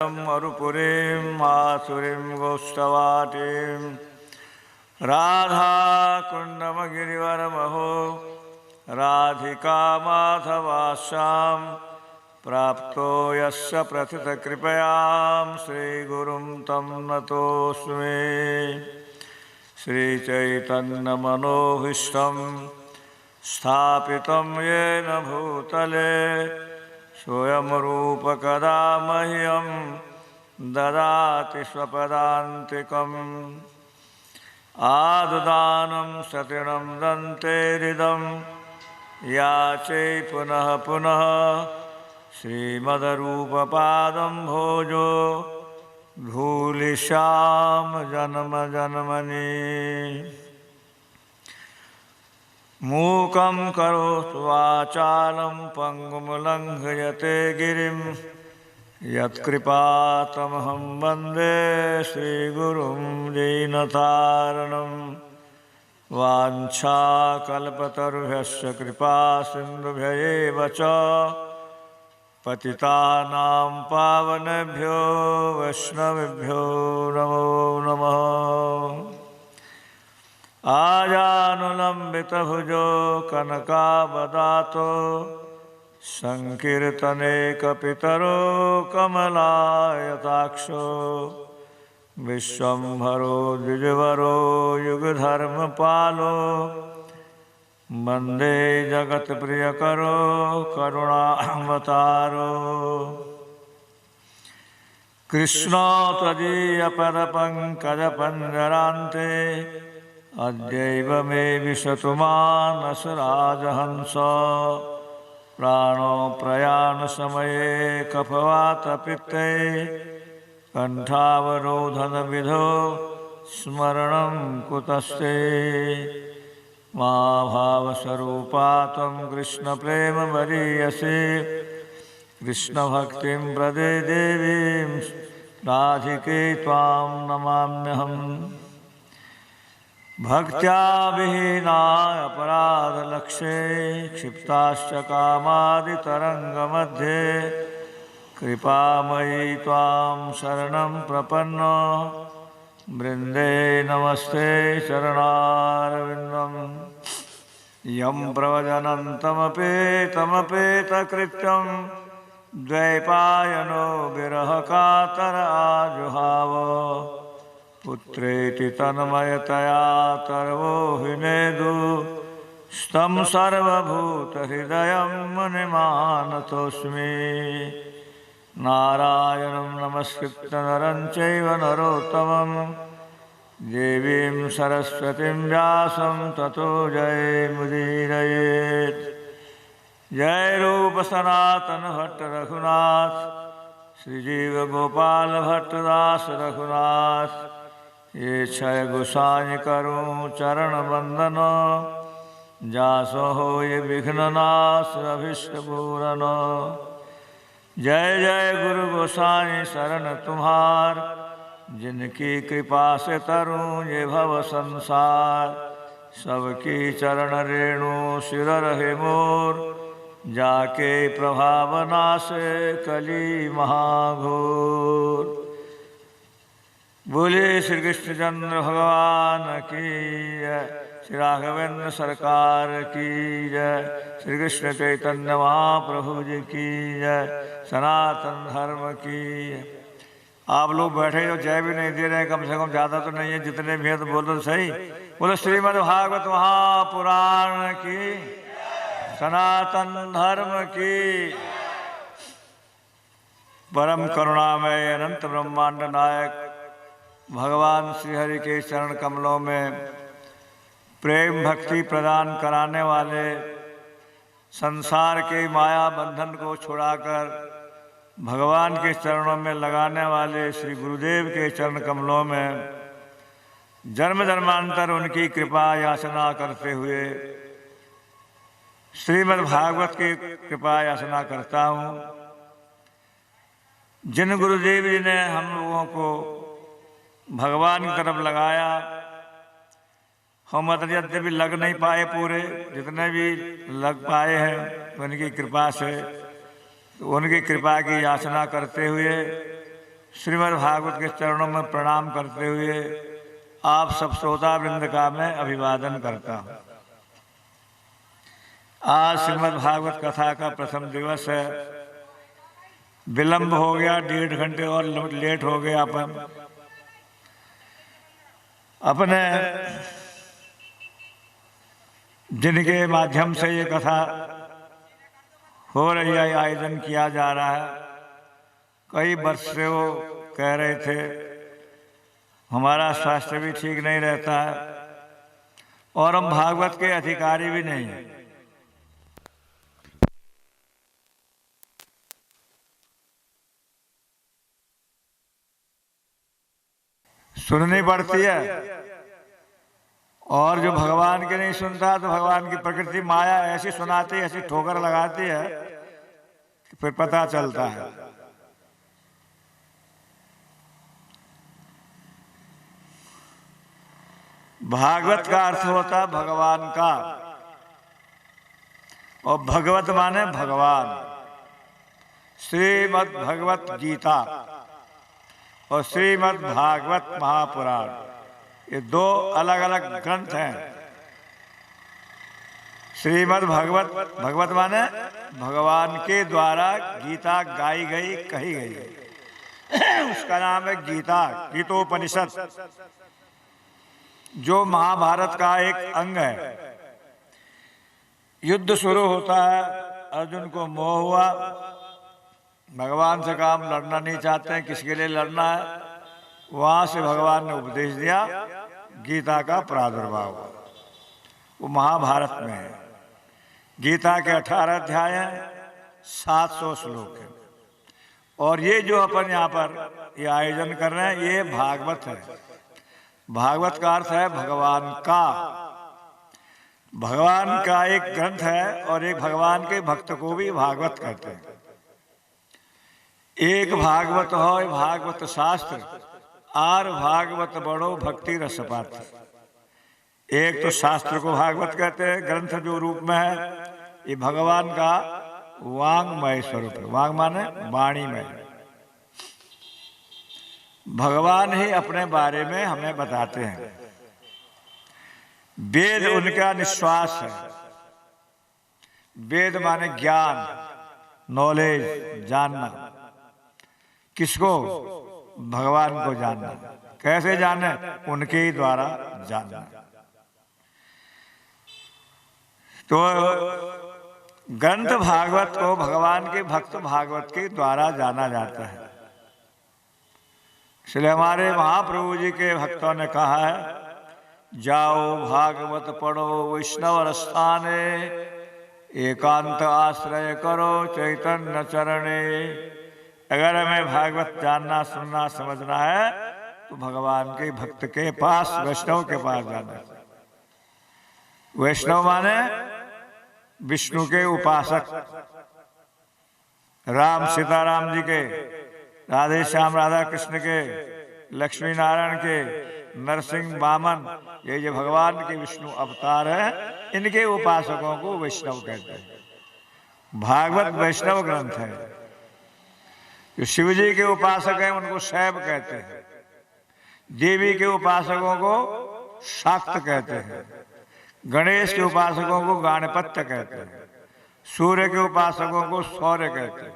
मरुपुरीं माथुरीं गोष्ठवाटीं राधाकुण्डमगिरिवरमहो राधिका माधवास्यां प्राप्तो यस्य प्रथितकृपयां श्रीगुरुं तं नतोऽस्मि। श्रीचैतन्यमनोभीष्टं स्थापितं येन भूतले स्वयं रूप कदा मह्यं ददाति स्वपदान्तिकम्। आददानं सतिनं दन्तेरिदं याचे पुनः पुनः श्रीमद्रूपपादं भोजो धूलिश्याम जन्म जन्मनि। मूकं करोतु वाचालं पङ्गुं लङ्घयते गिरिं यत्कृपातमहं वन्दे श्रीगुरुं दीनतारिणं। वाञ्छाकल्पतरुभ्यश्च कृपासिन्धुभ्यैव च पतितानां पावनेभ्यो वैष्णवेभ्यो नमो नमः। आजानुलम्बितभुजो कनकावदातो संकीर्तने कपितरो कमलायताक्षो विश्वम्भरो द्विजवरो युगधर्मपालो वन्दे जगत्प्रियकरो करुणावतारो। कृष्णो त्वदीयपदपङ्कजपञ्जरान्ते अद्यैव मे विशतु मानस राजहंस। प्राणो प्रयाणसमये कफवातपित्ते कण्ठावरोधनविधौ स्मरणं कुतस्ते। मा भावस्वरूपा त्वं कृष्णप्रेमवरीयसे कृष्णभक्तिं प्रदे देवीं राधिके त्वां नमाम्यहम्। भक्त्या विहीनाय अपराधलक्षे क्षिप्ताश्च कामादितरङ्गमध्ये कृपामयी त्वां शरणं प्रपन्नो वृन्दे नमस्ते चरणारविन्दं। यं प्रव्रजन्तमपेतकृत्यं द्वैपायनो विरहकातर आजुहाव। पुत्रेति तन्मयतया तर्वो विनेदु स्तं सर्वभूतहृदयं मुनिमानतोऽस्मि। नारायणं नमस्कृत्य नरं चैव नरोत्तमं देवीं सरस्वतीं व्यासं ततो जयमुदीरयेत्। जय रूप सनातन भट्ट रघुनाथ श्रीजीव गोपाल भट्टदास रघुनाथ। ये क्षय गोसाई करूँ चरण वंदन जासो हो ये विघ्ननाश अभिष्ट पूरन। जय जय गुरु गोसाई शरण तुम्हार जिनकी कृपा से तरूं ये भव संसार। सबकी चरण रेणु सिर रहे मोर जाके प्रभावना से कली महाघोर। बोले श्री कृष्णचंद्र भगवान की जय। श्री राघवेंद्र सरकार की जय। श्री कृष्ण चैतन्य महाप्रभु जी की जय। सनातन धर्म की जय। आप लोग बैठे जो जय भी नहीं दे रहे, कम से कम ज़्यादा तो नहीं है, जितने भी हैं तो बोलो तो सही। बोलो श्रीमद् भागवत महापुराण की, सनातन धर्म की। परम करुणामय अनंत ब्रह्मांड नायक भगवान श्रीहरि के चरण कमलों में प्रेम भक्ति प्रदान कराने वाले, संसार के माया बंधन को छुड़ाकर भगवान के चरणों में लगाने वाले श्री गुरुदेव के चरण कमलों में जन्म जन्मांतर उनकी कृपा याचना करते हुए श्रीमद् भागवत की कृपा याचना करता हूँ। जिन गुरुदेव जी ने हम लोगों को भगवान की तरफ लगाया, हम यद्यपि लग नहीं पाए पूरे, जितने भी लग पाए हैं उनकी कृपा से, तो उनकी कृपा की याचना करते हुए श्रीमद् भागवत के चरणों में प्रणाम करते हुए आप सब श्रोता वृंद का मैं अभिवादन करता हूँ। आज श्रीमद् भागवत कथा का प्रथम दिवस है। विलंब हो गया, 1.5 घंटे और लेट हो गया। अपने जिनके माध्यम से ये कथा हो रही है, आयोजन किया जा रहा है, कई वर्ष से वो कह रहे थे हमारा स्वास्थ्य भी ठीक नहीं रहता है और हम भागवत के अधिकारी भी नहीं हैं। सुननी पड़ती है और जो भगवान के नहीं सुनता तो भगवान की प्रकृति माया ऐसी सुनाती, ऐसी ठोकर लगाती है कि फिर पता चलता है। भागवत का अर्थ होता है भगवान का, और भगवत माने भगवान। श्रीमद् भगवत गीता और श्रीमद् भागवत महापुराण, ये 2 अलग अलग ग्रंथ हैं। श्रीमद् भगवत, भगवत माने भगवान के द्वारा गीता गाई गई, कही गई, उसका नाम है गीता, गीतोपनिषद, जो महाभारत का एक अंग है। युद्ध शुरू होता है, अर्जुन को मोह हुआ, भगवान से कहा हम लड़ना नहीं चाहते हैं, किसके लिए लड़ना है। वहां से भगवान ने उपदेश दिया, गीता का प्रादुर्भाव हुआ। वो महाभारत में है। गीता के 18 अध्याय हैं, 700 श्लोक हैं। और ये जो अपन यहाँ पर ये आयोजन कर रहे हैं, ये भागवत है। भागवत का अर्थ है भगवान का। भगवान का एक ग्रंथ है और एक भगवान के भक्त को भी भागवत कहते हैं। एक भागवत हो भागवत शास्त्र, आर भागवत बड़ो भक्ति रस पात्र। एक तो शास्त्र को भागवत कहते हैं, ग्रंथ जो रूप में है, ये भगवान का वांगमय स्वरूप है। वांग माने वाणीमय। भगवान ही अपने बारे में हमें बताते हैं। वेद उनका निश्वास है। वेद माने ज्ञान, नॉलेज, जानना। किसको? भगवान को जानना। कैसे जाने? उनके ही द्वारा जानना। तो ग्रंथ भागवत को भगवान के भक्त भागवत के द्वारा जाना जाता है। इसलिए हमारे महाप्रभु जी के भक्तों ने कहा है, जाओ भागवत पढ़ो वैष्णव स्थाने, एकांत आश्रय करो चैतन्य चरणे। अगर हमें भागवत जानना, सुनना, समझना है तो भगवान के भक्त के पास, वैष्णव के पास जाना है। वैष्णव माने विष्णु के उपासक, राम सीताराम जी के, राधे श्याम राधा कृष्ण के, लक्ष्मी नारायण के, नरसिंह वामन, ये जो भगवान के विष्णु अवतार है, इनके उपासकों को वैष्णव कहते हैं। भागवत वैष्णव ग्रंथ है। जो शिव जी के उपासक हैं उनको शैव कहते हैं। देवी के उपासकों को शाक्त कहते हैं। गणेश के उपासकों को गाणपत्य कहते हैं। सूर्य के उपासकों को सौर्य कहते हैं।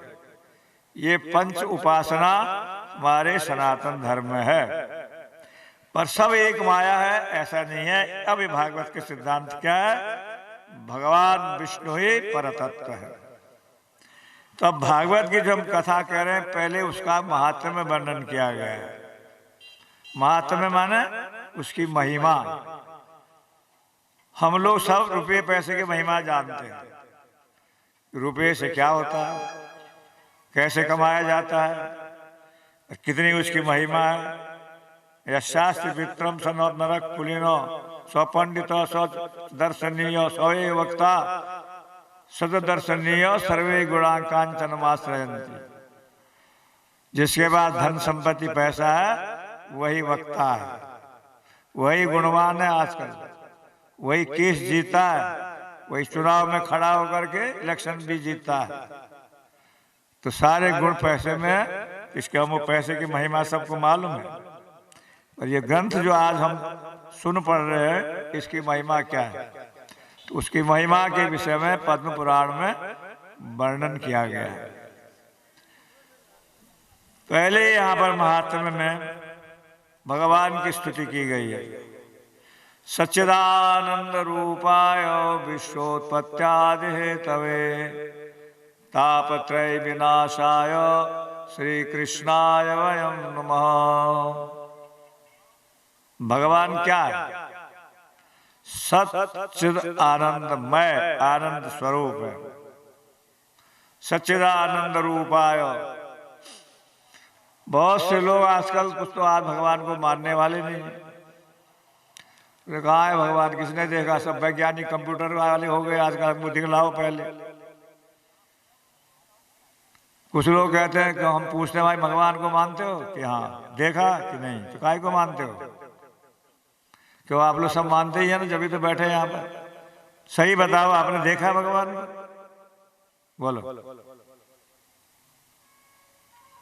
ये 5 उपासना हमारे सनातन धर्म में है। पर सब एक माया है, ऐसा नहीं है। अब भागवत के सिद्धांत क्या है? भगवान विष्णु ही परतत्व है। तो अब भागवत की जो हम कथा कह रहे हैं, पहले उसका महात्म्य में वर्णन किया गया है। महात्म्य माने उसकी महिमा। हम लोग सब रुपये पैसे की महिमा जानते हैं। रुपये से क्या होता है, कैसे कमाया जाता है, कितनी उसकी महिमा है। या शास्त्र विक्रम सनो नरक कुलीनो स्वपंडित सदर्शनीय सवे वक्ता सदर्शनीय सर्वे गुणाकांचन माश्रयन्ति। जिसके पास धन संपत्ति पैसा है वही वक्ता है, वही गुणवान है। आजकल वही केस जीता है, वही चुनाव में खड़ा होकर के इलेक्शन भी जीतता है। तो सारे गुण पैसे में इसके हम वो पैसे की महिमा सबको मालूम है, और ये ग्रंथ जो आज हम सुन पढ़ रहे हैं इसकी महिमा क्या है, तो उसकी महिमा के विषय में पद्म पुराण में वर्णन किया गया है। पहले यहाँ पर महात्म्य में भगवान की स्तुति की गई है। सच्चिदानंद रूपाय विश्वोत्पत्त्यादि हेतवे तापत्रय विनाशाय श्री कृष्णाय वयं नमः। भगवान क्या है? सच्चिद आनंदमय आनंद स्वरूप है। सच्चिदानंद रूपाय। बहुत से लोग आजकल कुछ तो आज भगवान को मानने वाले नहीं है। कहा है भगवान किसने देखा, सब वैज्ञानिक कंप्यूटर वाले हो गए आजकल, हमको दिखलाओ पहले। कुछ लोग कहते हैं कि हम पूछते हैं भाई भगवान को मानते हो कि हाँ, देखा कि नहीं, तो काय को मानते हो? क्यों आप लोग सब मानते ही है ना, जब भी तो बैठे हैं यहाँ पर। सही बताओ, आपने देखा भगवान को? बोलो।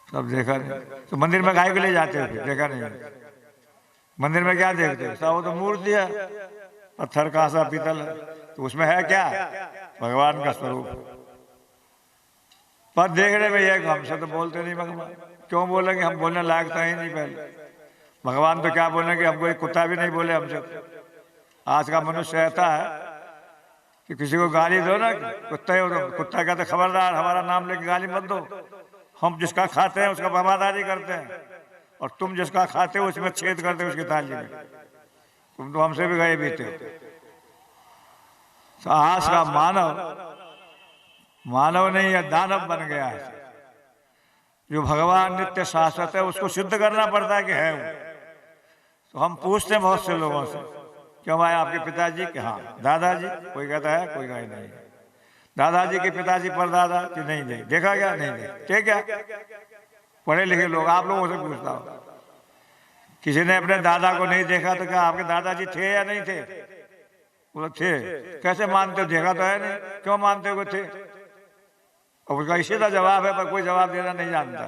सब देखा नहीं तो मंदिर में गाय को ले जाते हो? देखा नहीं। मंदिर में क्या देखते हो? सब वो तो मूर्ति है, पत्थर का सा पीतल है, तो उसमें है क्या? भगवान का स्वरूप। पर देखने में यह हमसे तो बोलते नहीं भगवान। क्यों बोलेंगे? हम बोलने लायक तो ही नहीं। पहले भगवान तो क्या बोलेंगे, हमको एक कुत्ता भी नहीं बोले हमसे। आज का मनुष्य ऐसा है कि किसी को गाली दो ना, कुत्ता ही हो तो कुत्ता कहते खबरदार हमारा नाम लेके गाली मत दो, हम जिसका खाते हैं उसका वफादारी करते हैं, और तुम जिसका खाते हो उसमें छेद करते हो उसकी थाली में। तुम तो हमसे भी गए बीते हो। तो आज का मानव नहीं है, दानव बन गया है। जो भगवान नित्य शाश्वत है उसको सिद्ध करना पड़ता है कि है वो। तो हम पूछते हैं बहुत से लोगों से, क्यों भाई आपके पिताजी के? हाँ। दादाजी? कोई कहता है, कोई कहे नहीं। दादाजी के पिताजी परदादा कि नहीं नहीं देखा क्या? नहीं नहीं। ठीक है, पढ़े लिखे लोग आप लोगों से पूछता हूं, किसी ने अपने दादा को नहीं देखा तो क्या आपके दादाजी थे या नहीं थे? बोले थे। कैसे मानते हो? देखा तो है नहीं, क्यों मानते हो थे? और उसका इसी का जवाब है, पर कोई जवाब देना नहीं जानता।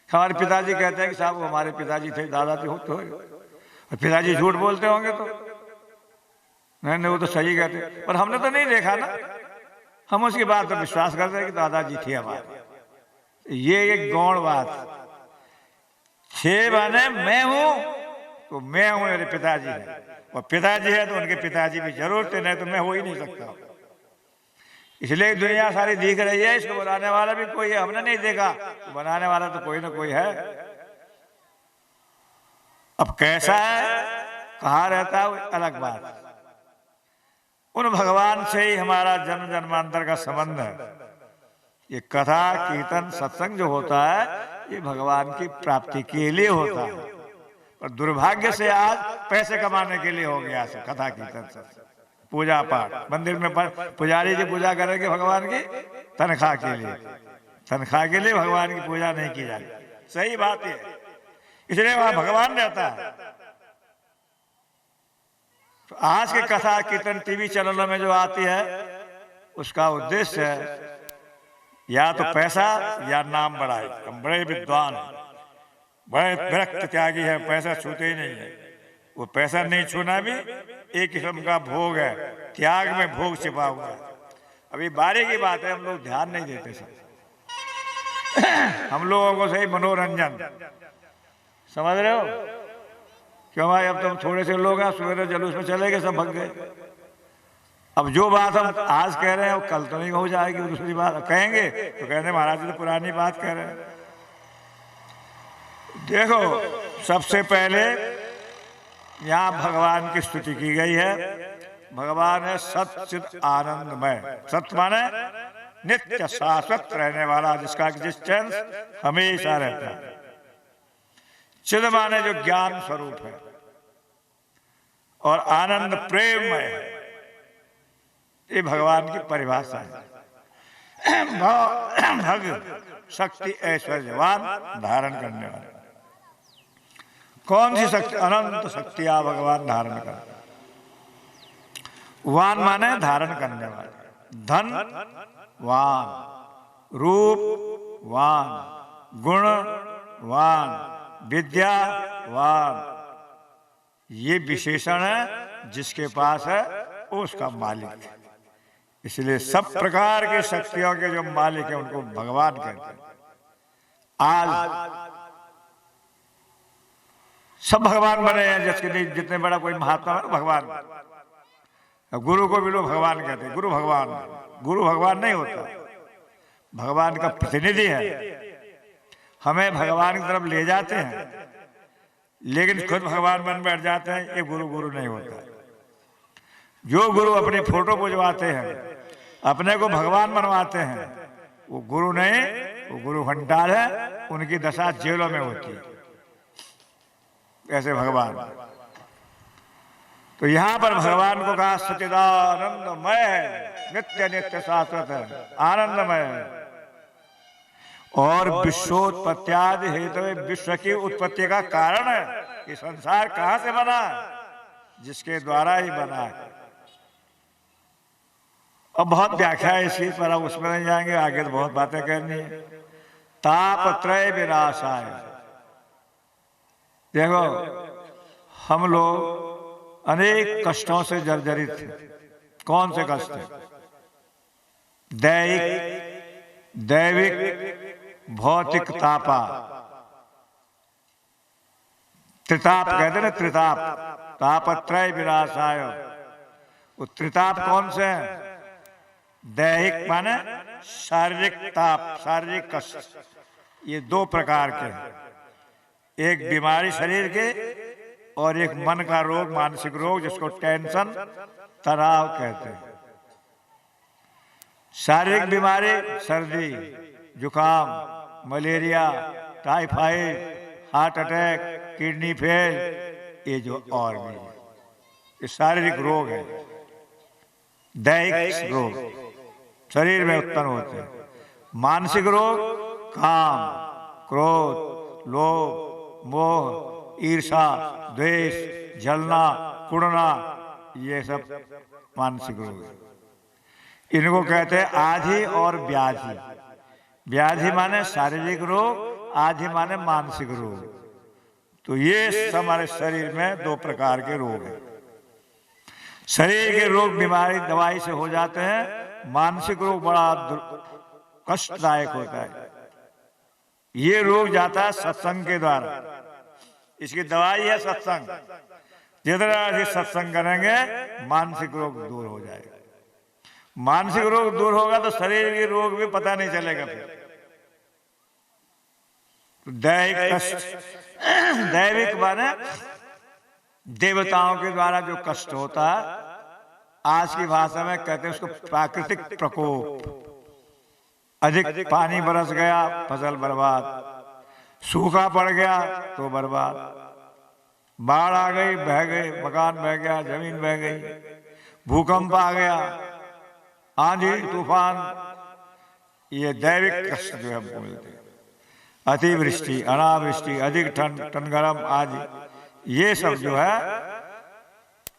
हमारे पिताजी कहते हैं कि साहब हमारे पिताजी थे, दादाजी हो तो, और पिताजी झूठ बोलते होंगे तो नहीं, वो तो सही कहते, पर हमने तो नहीं देखा ना। हम उसकी बात पर विश्वास करते हैं कि दादाजी थे हमारे। ये एक गौण बात। छह माने मैं हूं तो मैं हूं, मेरे पिताजी है, और पिताजी है तो उनके पिताजी भी जरूर थे, नहीं तो मैं हो ही नहीं सकता। इसलिए दुनिया सारी दिख रही है, इसको बनाने वाला भी कोई है। हमने नहीं देखा तो बनाने वाला तो कोई ना कोई है। अब कैसा है, कहाँ रहता है, अलग बात। उन भगवान से ही हमारा जन्म जन्मांतर का संबंध है। ये कथा कीर्तन सत्संग जो होता है ये भगवान की प्राप्ति के लिए होता है, और दुर्भाग्य से आज पैसे कमाने के लिए हो गया है कथा कीर्तन सत्संग, पूजा पाठ। मंदिर में पुजारी जी पूजा करेंगे भगवान की तनख्वाह के लिए, तनख्वाह के लिए भगवान की पूजा नहीं की जाती। सही बात है, इसलिए वहां भगवान रहता है। तो आज के कथा कीर्तन टीवी चैनलों में जो आती है उसका उद्देश्य है या तो पैसा या नाम बढ़ाए। हम बड़े विद्वान हैं, बड़े विरक्त त्यागी है, पैसा छूते ही नहीं है। वो पैसा नहीं छूना भी एक किस्म का भोग है, त्याग में भोग छिपा हुआ है। अभी बारी की बात है, हम लोग ध्यान नहीं देते सब। हम लोगों को सही मनोरंजन, समझ रहे हो? क्यों भाई, अब तुम थोड़े से लोग हैं, सवेरे जुलूस में चले गए, सब भग गए। अब जो बात हम आज कह रहे हैं वो कल तो नहीं हो जाएगी, दूसरी बात कहेंगे तो कहते महाराज जी तो पुरानी बात कह रहे हैं। देखो, सबसे पहले यहाँ भगवान की स्तुति की गई है। भगवान है सच्चिद आनंदमय। सत्य माने नित्य शाश्वत रहने वाला, जिसका एग्जिस्टेंस हमेशा रहता है। चिद माने जो ज्ञान स्वरूप है, और आनंद प्रेममय है। ये भगवान की परिभाषा है। भग शक्ति ऐश्वर्यवान धारण करने वाला। कौन सी शक्ति? अनंत शक्तियां भगवान धारण कर। वान माने धारण करने वाले। धन वान, रूप वान, गुणवान, विद्यावान, ये विशेषण है जिसके पास है वो उसका मालिक है। इसलिए सब प्रकार की शक्तियों के जो मालिक है उनको भगवान कहते हैं। आज सब भगवान बने हैं, जिसके जितने बड़ा कोई महात्मा है भगवान। गुरु को भी लोग भगवान कहते हैं, गुरु भगवान। गुरु भगवान नहीं होता, भगवान का प्रतिनिधि है, हमें भगवान की तरफ ले जाते हैं, लेकिन खुद भगवान बन बैठ जाते हैं। ये गुरु गुरु नहीं होता। जो गुरु अपनी फोटो पुजवाते हैं, अपने को भगवान बनवाते हैं, वो गुरु नहीं, वो गुरु भंडार है। उनकी दशा जेलों में होती है। ऐसे भगवान। तो यहां पर भगवान को कहा सच्चिदानंदमय है, नित्य नित्य शाश्वत है, आनंदमय है। और विश्वोत्पत्त्यादि हेतु विश्व की उत्पत्ति का कारण है। ये संसार कहां से बना है? जिसके द्वारा ही बना है। अब बहुत व्याख्या है इसकी, पर अब उसमें नहीं जाएंगे, आगे तो बहुत बातें करनी है। तापत्रय विनाशाय। देखो, हम लोग अनेक कष्टों से जर्जरित थे। कौन से कष्ट है? दैविक भौतिक तापा, त्रिताप कहते ना, त्रिताप। तापत्रय विनाशाय। वो त्रिताप कौन से हैं? दैहिक माने शारीरिक ताप, शारीरिक कष्ट। ये दो प्रकार के हैं, एक बीमारी शरीर के और एक मन का रोग, मानसिक रोग, जिसको टेंशन, तनाव कहते हैं। शारीरिक बीमारी सर्दी, जुकाम, malaria, typhoid, heart attack, kidney fail, ये जो और भी ये शारीरिक रोग है, दैहिक रोग शरीर में उत्पन्न होते हैं। मानसिक रोग काम, क्रोध, लोभ, मोह, ईर्षा, द्वेष, जलना, कुड़ना, ये सब मानसिक रोग है। इनको कहते हैं आधि और व्याधि। व्याधि माने शारीरिक रोग, आधि माने मानसिक रोग। तो ये हमारे शरीर में दो प्रकार के रोग हैं। शरीर के रोग बीमारी दवाई से हो जाते हैं, मानसिक रोग बड़ा कष्टदायक होता है। ये रोग जाता है सत्संग के द्वारा। इसकी दवाई है सत्संग। जितना अधिक सत्संग करेंगे मानसिक रोग दूर हो जाएगा। मानसिक रोग दूर होगा तो शरीर के रोग भी पता नहीं चलेगा। फिर दैहिक कष्ट, दैविक माने देवताओं के द्वारा जो कष्ट होता है, आज की भाषा में कहते हैं उसको प्राकृतिक प्रकोप। अधिक पानी बरस गया, फसल बर्बाद, सूखा पड़ गया तो बर्बाद, बाढ़ आ गई, बह गई, मकान बह गया, जमीन बह गई, भूकंप आ गया, आंधी तूफान, ये दैविक कष्ट जो हम बोलते हैं। अतिवृष्टि, अनावृष्टि, अधिक ठंड, ठंड गरम आदि, ये सब जो है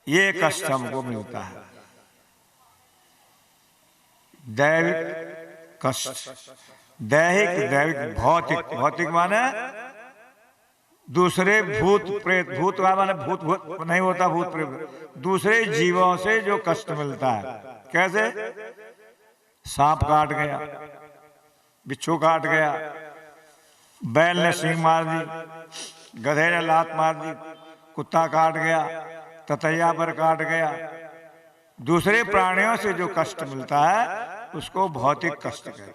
ये कष्ट हमको मिलता है। दैविक कष्ट, दैहिक, दैविक, भौतिक। भौतिक माने दूसरे भूत प्रेत, भूत माने भूत भूत नहीं होता, भूत प्रेत दूसरे जीवों से जो कष्ट मिलता है। कैसे? सांप काट गया, बिच्छू काट गया, बैल ने सींग मार दी, गधे ने लात मार दी, कुत्ता काट गया, ततैया पर काट गया। दूसरे प्राणियों से जो कष्ट मिलता है उसको भौतिक कष्ट कहते हैं।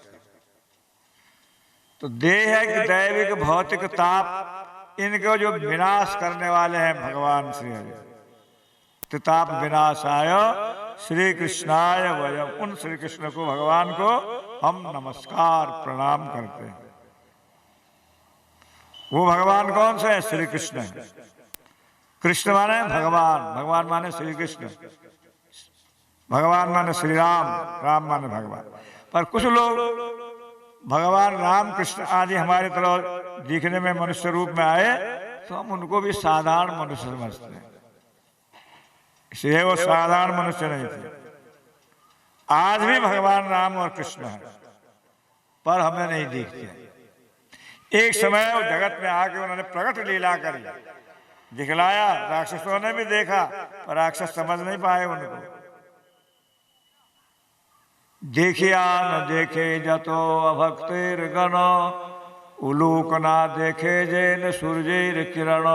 तो देह दैविक भौतिक ताप, इनको जो विनाश करने वाले हैं भगवान श्री हरि। ताप विनाशाय श्री कृष्णाय वयम। उन श्री कृष्ण को, भगवान को हम नमस्कार प्रणाम करते हैं। वो भगवान कौन से हैं? श्री कृष्ण है। कृष्ण माने भगवान, भगवान माने श्री कृष्ण, भगवान माने श्री राम, राम माने भगवान। पर कुछ लोग भगवान राम कृष्ण आदि हमारे तरह दिखने में मनुष्य रूप में आए तो हम उनको भी साधारण मनुष्य समझते हैं। इसलिए वो साधारण मनुष्य नहीं थे। आज भी भगवान राम और कृष्ण है, पर हमें नहीं दिखते। एक समय वो जगत में आके उन्होंने प्रकट लीला करी, दिखलाया। राक्षसों ने भी देखा पर राक्षस समझ नहीं पाए उनको। देखिया न देखे जतो अभक्तिर गण, उलूक ना देखे जैन सूर्येर किरण।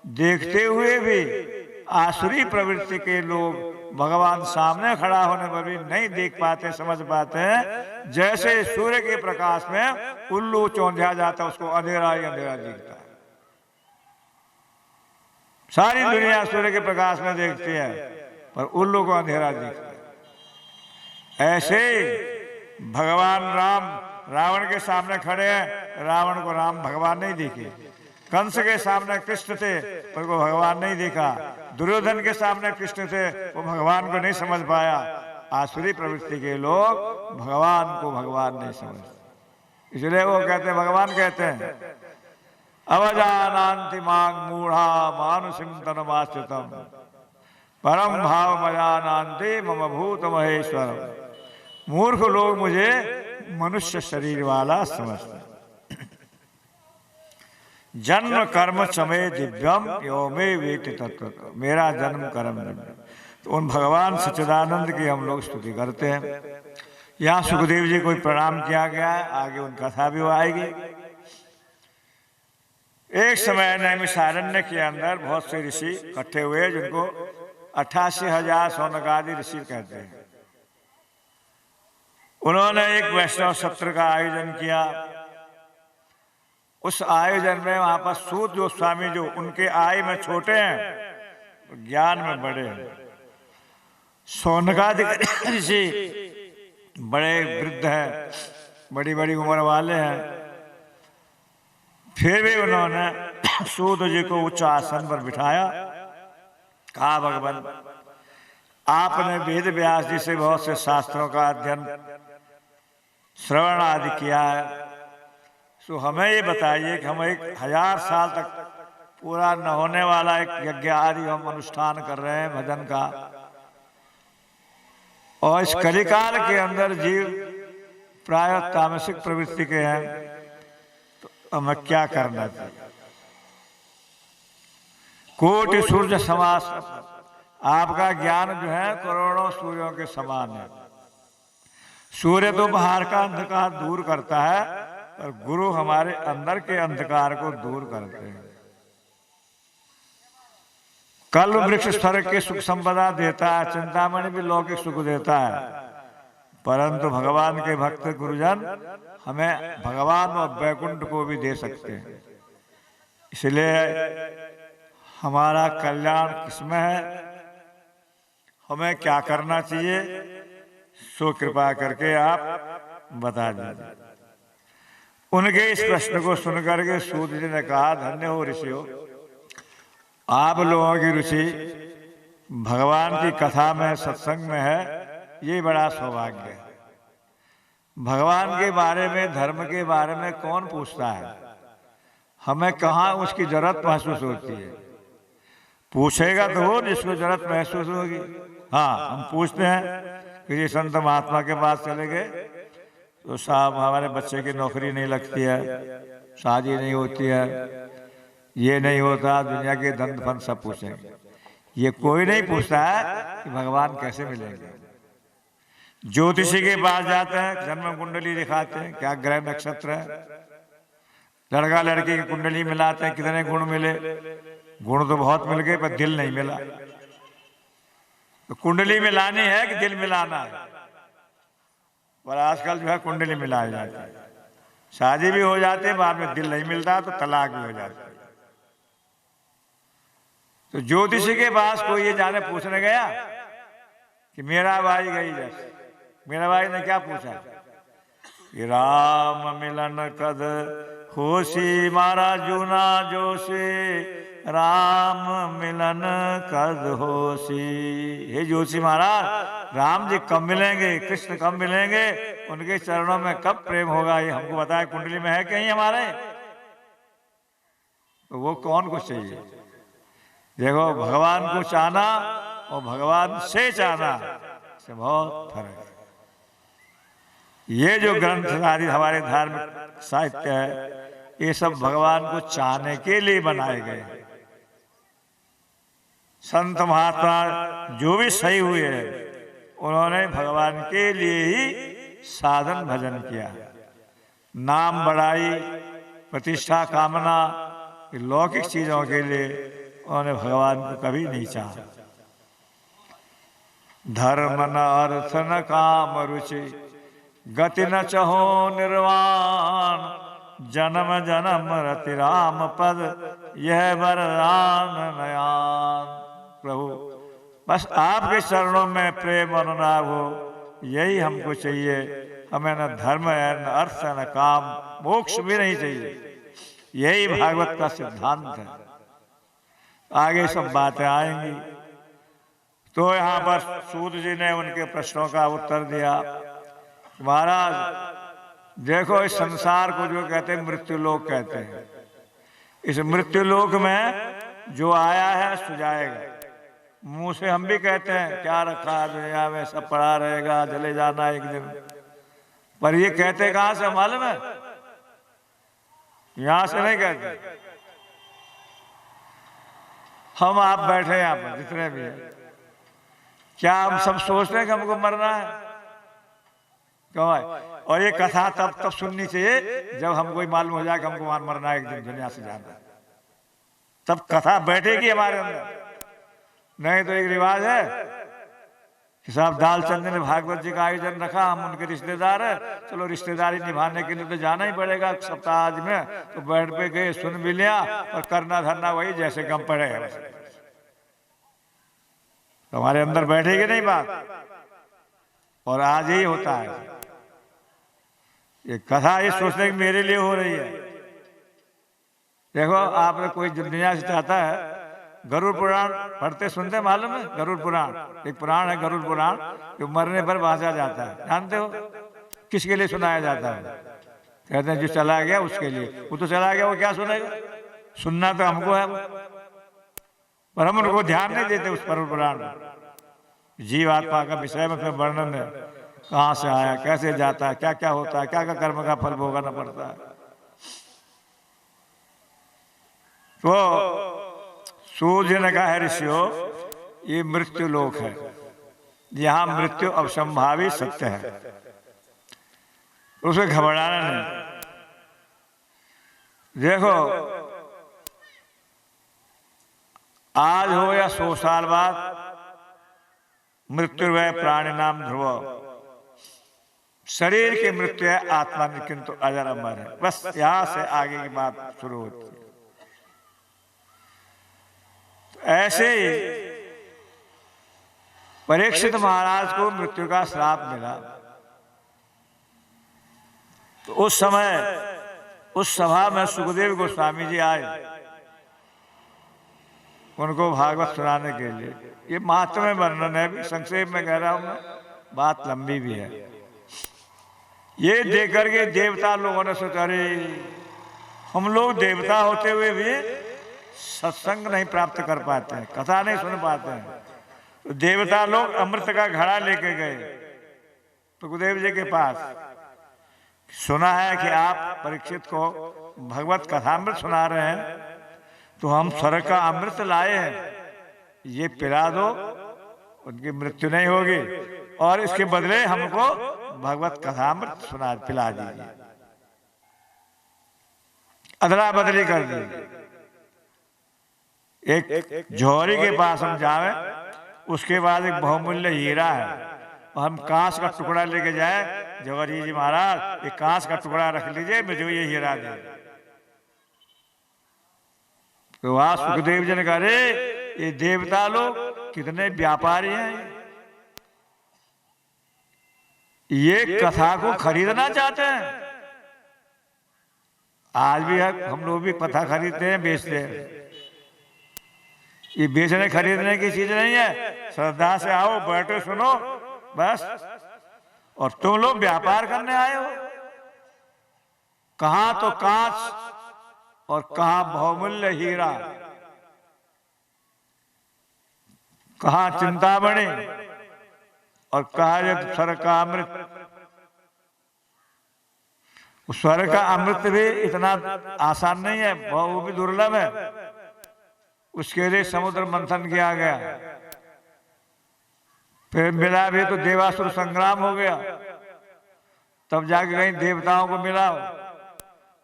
देखते हुए भी आसुरी प्रवृत्ति के लोग भगवान सामने खड़ा होने पर भी नहीं देख पाते, समझ पाते हैं। जैसे सूर्य के प्रकाश में उल्लू चौंधिया जाता, उसको अंधेरा ही अंधेरा दिखता है। सारी दुनिया सूर्य के प्रकाश में देखती है पर उल्लू को अंधेरा दिखता है। ऐसे भगवान राम रावण के सामने खड़े हैं, रावण को राम भगवान नहीं दिखे। कंस के सामने कृष्ण थे पर वो भगवान नहीं देखा। दुर्योधन के सामने कृष्ण थे, वो भगवान को नहीं समझ पाया। आसुरी प्रवृत्ति के लोग भगवान को भगवान नहीं समझते, इसलिए वो कहते भगवान कहते हैं अवजानान्ति मां मूढ़ा मानुषिं तनुमाश्रितम् परम भाव मजानान्ति मम भूत महेश्वरम। मूर्ख लोग मुझे मनुष्य शरीर वाला समझते। जन्म कर्म चमे दिव्यम यो मे वेति तत्व, मेरा जन्म कर्म दिव्य। तो उन भगवान सच्चिदानंद की हम लोग स्तुति करते हैं। यहाँ सुखदेव जी को प्रणाम किया गया है, आगे उनकी कथा भी आएगी। एक समय नैमिषारण्य के अंदर बहुत से ऋषि इकट्ठे हुए जिनको 88,000 शौनकादि ऋषि कहते हैं। उन्होंने एक वैष्णव सत्र का आयोजन किया। उस आयोजन में वहां पर सूत गोस्वामी जो उनके आयु में छोटे हैं ज्ञान में बड़े हैं, शौनकादि ऋषि बड़े वृद्ध हैं, बड़ी बड़ी उम्र वाले हैं। फिर भी उन्होंने सूत जी को उच्च आसन पर बिठाया। कहा भगवान आपने वेद व्यास जी से बहुत से शास्त्रों का अध्ययन श्रवण आदि किया है, तो हमें ये बताइए कि हम 1000 साल तक पूरा न होने वाला एक यज्ञ आदि हम अनुष्ठान कर रहे हैं भजन का, और इस कलिकाल के अंदर जीव प्राय तामसिक प्रवृत्ति के हैं, तो हमें क्या करना चाहिए। कोटि सूर्य समास, आपका ज्ञान जो है करोड़ों सूर्यों के समान है। सूर्य तो बाहर का अंधकार दूर करता है और गुरु हमारे अंदर के अंधकार को दूर करते हैं। कल्प वृक्ष स्वर्ग के सुख संपदा देता है, चिंतामणि भी लौकिक सुख देता है, परंतु भगवान के भक्त गुरुजन हमें भगवान और वैकुंठ को भी दे सकते हैं। इसलिए हमारा कल्याण किसमें है, हमें क्या करना चाहिए, सो कृपा करके आप बता दीजिए। उनके इस प्रश्न को सुनकर के सूत जी ने कहा धन्य हो ऋषियों, आप लोगों की रुचि भगवान की कथा में सत्संग में है, ये बड़ा सौभाग्य है। भगवान के बारे में धर्म के बारे में कौन पूछता है, हमें कहाँ उसकी जरूरत महसूस होती है। पूछेगा तो वो जिसको जरूरत महसूस होगी। हाँ हम पूछते हैं किसी संत महात्मा के पास चले गए तो साहब हमारे बच्चे की नौकरी नहीं लगती है, शादी नहीं होती है, ये नहीं होता, दुनिया के धन फन सब पूछेंगे। ये कोई नहीं पूछता है कि भगवान कैसे मिलेंगे। ज्योतिषी के पास जाते हैं, जन्म कुंडली दिखाते हैं, क्या ग्रह नक्षत्र है, लड़का लड़की की कुंडली मिलाते हैं, कितने गुण मिले। गुण तो बहुत मिल गए पर दिल नहीं मिला। तो कुंडली मिलानी है कि दिल मिलाना है। पर आजकल जो है कुंडली मिलाई जाती है, शादी भी हो जाती है, बाद में दिल नहीं मिलता तो तलाक भी हो जाती है। तो ज्योतिषी के पास कोई ये जाने पूछने गया कि मेरा भाई गई जैसे, मेरा भाई ने क्या पूछा कि राम मिलन कद होशी मारा जूना जोशी, राम मिलन कद होशी। हे जोशी महाराज, राम जी कब मिलेंगे, कृष्ण कब मिलेंगे, उनके चरणों में कब प्रेम होगा, ये हमको बताए। कुंडली में है कहीं हमारे? तो वो कौन को चाहिए। देखो भगवान को चाहना और भगवान से चाहना से बहुत फर्क है। ये जो ग्रंथ आदि हमारे धार्मिक साहित्य है, ये सब भगवान को चाहने के लिए बनाए गए। संत महात्मा जो भी सही हुए हैं, उन्होंने भगवान के लिए ही साधन भजन किया। नाम बढ़ाई, प्रतिष्ठा कामना, लौकिक चीजों के लिए उन्होंने भगवान को कभी नहीं चाहा। धर्म न अर्थ न काम रुचि, गति न चहो निर्वाण, जन्म जन्म रति राम पद, यह वरदान नयान। प्रभु बस आपके चरणों में प्रेम अनुराग हो, यही हमको चाहिए। हमें न धर्म है, न अर्थ है, न काम, मोक्ष भी नहीं चाहिए। यही भागवत का सिद्धांत है। आगे सब बातें आएंगी। तो यहाँ पर सूत जी ने उनके प्रश्नों का उत्तर दिया। महाराज देखो, इस संसार को जो कहते हैं मृत्युलोक कहते हैं, इस मृत्युलोक में जो आया है सो जाएगा। मुंह से हम भी कहते हैं क्या रखा है दुनिया में, सब पड़ा रहेगा, चले जाना एक दिन। पर ये कहते कहां से मालूम है? यहां से नहीं कहते। हम आप बैठे यहाँ पर जितने भी हैं, क्या हम सब सोचते हैं कि हमको मरना है? क्यों है? और ये कथा तब सुननी चाहिए जब हमको मालूम हो जाए कि हमको वहां मरना है, एक दिन दुनिया से जाना है। तब कथा बैठेगी हमारे अंदर। नहीं तो एक रिवाज है कि साहब दालचंद ने भागवत जी का आयोजन रखा, हम उनके रिश्तेदार है, चलो रिश्तेदारी निभाने के लिए तो जाना ही पड़ेगा सप्ताह आज में। तो बैठ पे गए, सुन भी लिया और करना धरना वही जैसे कम पड़े है। तो हमारे अंदर बैठेगी नहीं बात, और आज ही होता है। ये कथा ये सोचने की मेरे लिए हो रही है। देखो, आपने कोई दुनिया से चाहता है, गरुड़ पुराण पढ़ते सुनते मालूम है? गरुड़ पुराण एक पुराण है, गरुड़ पुराण, जो मरने पर बांधा जाता है। जानते हो किसके लिए सुनाया जाता है? कहते हैं जो चला गया उसके लिए। वो तो चला गया, वो क्या सुनेगा? सुनना तो हमको है, पर हम उनको ध्यान नहीं देते उस गरुड़ पुराण में। जीव आत्मा का विषय में फिर वर्णन है, कहां से आया, कैसे जाता है, क्या क्या होता है, क्या क्या कर्म का फल भोगना पड़ता है। तो सूर्य जी ने कहा है ऋषियों, ये मृत्यु लोक है, यहां मृत्यु अवसंभावी सत्य है, उसे घबराना नहीं। देखो, आज हो या 100 साल बाद, मृत्यु वह प्राणी नाम ध्रुव। शरीर की मृत्यु है, आत्मा में किंतु अजर अमर है। बस यहां से आगे की बात शुरू होती है। ऐसे ही परीक्षित महाराज को मृत्यु का श्राप मिला। तो उस समय उस सभा में सुखदेव गोस्वामी जी आए उनको भागवत सुनाने के लिए। ये महात्म्य वर्णन है, संक्षेप में कह रहा हूं मैं, बात लंबी भी है। ये देख करके देवता लोगों ने सोचा, अरे हम लोग देवता होते हुए भी सत्संग नहीं प्राप्त कर पाते हैं, कथा नहीं सुन पाते हैं। तो देवता लोग अमृत का घड़ा लेके गए सुखदेव जी के पास। सुना है कि आप परीक्षित को भगवत कथामृत सुना रहे हैं, तो हम स्वर्ग का अमृत लाए हैं, ये पिला दो, उनकी मृत्यु नहीं होगी, और इसके बदले हमको भगवत कथामृत सुना पिला दीजिए। अदला बदली कर दीजिए। एक झोरी के पास हम जावे, उसके बाद एक बहुमूल्य हीरा है, और हम कांच का टुकड़ा लेके जाए, जवाहरी जी महाराज ये कांच का टुकड़ा रख लीजिए, मुझे ये हीरा दे। तो वहां सुखदेव जी ने कहा, अरे ये देवता लोग कितने व्यापारी हैं, ये कथा को खरीदना चाहते हैं। आज भी हम लोग भी कथा खरीदते हैं, बेचते हैं। ये बेचने खरीदने की चीज नहीं है। श्रद्धा से आओ, बैठो, सुनो बस। और तुम लोग व्यापार करने आए हो। कहां तो कांच और कहां बहुमूल्य हीरा, कहां चिंतामणि और कहा स्वर्ग का अमृत। स्वर्ग का अमृत भी इतना आसान नहीं है, वो भी दुर्लभ है। उसके लिए समुद्र मंथन किया गया, फिर मिला भी तो देवासुर संग्राम हो गया, तब जाके कहीं देवताओं को मिला।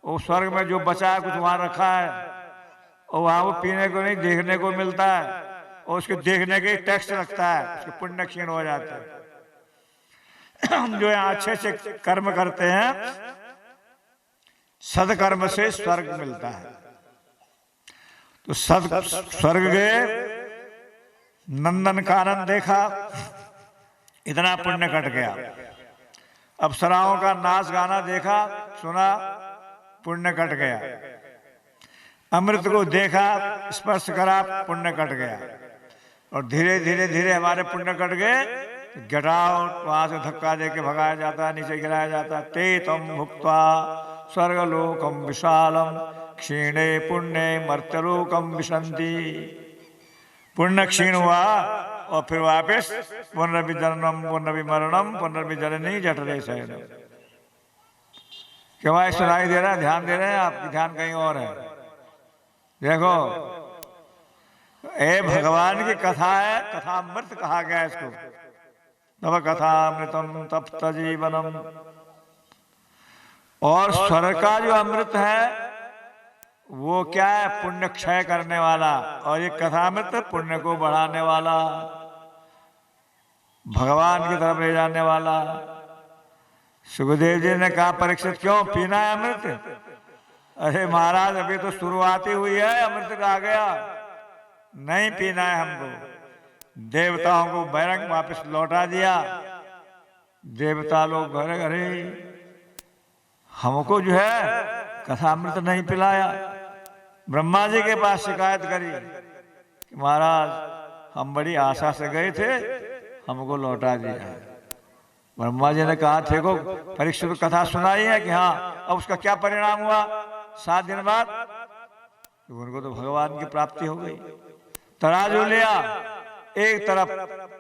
वो स्वर्ग में जो बचा है कुछ वहां रखा है, और वहां वो पीने को नहीं देखने को मिलता है, और उसके देखने के टैक्स लगता है, उसके पुण्य क्षीण हो जाते हैं। हम जो यहाँ अच्छे से कर्म करते हैं, सदकर्म से स्वर्ग मिलता है। तो स्वर्ग गए, नंदन कानन देखा, इतना पुण्य कट गया। अप्सराओं का नाच गाना देखा सुना, पुण्य कट गया। अमृत को देखा स्पर्श करा, पुण्य कट गया। और धीरे धीरे धीरे हमारे पुण्य कट गए, घटाओ वहां से धक्का देके भगाया जाता, नीचे गिराया जाता। ते तम भुक्त्वा स्वर्गलोकम विशालम क्षीणे पुण्य मर्त्यलोकम विशंति। पुण्य क्षीण हुआ और फिर वापस पुनर्विजननम पुनर्विमरणम पुनर्विजननी जठरे शयनम। क्यों भाई सुनाई दे रहा है? ध्यान दे रहे हैं? आपकी ध्यान कहीं और है। देखो, ए भगवान की कथा है, कथामृत कहा गया इसको। तब कथामृतम तप्त जीवनम। और स्वर्ग का जो अमृत है वो क्या है? पुण्य क्षय करने वाला। और ये कथामृत पुण्य को बढ़ाने वाला, भगवान की तरफ ले जाने वाला। सुखदेव जी ने कहा, परीक्षित क्यों पीना है अमृत? अरे महाराज, अभी तो शुरुआत ही हुई है, अमृत आ गया, नहीं पीना है हमको। देवताओं को बैरंग वापस लौटा दिया। देवता लोग घरे घरे, हमको जो है कथामृत नहीं पिलाया। ब्रह्मा जी के पास शिकायत करी कि महाराज, हम बड़ी आशा से गए थे, हमको लौटा दिया। ब्रह्मा जी ने कहा, देखो परीक्षित को कथा सुनाई है कि हाँ, अब उसका क्या परिणाम हुआ? 7 दिन बाद तो उनको तो भगवान की प्राप्ति हो गई। तराजू लिया, एक तरफ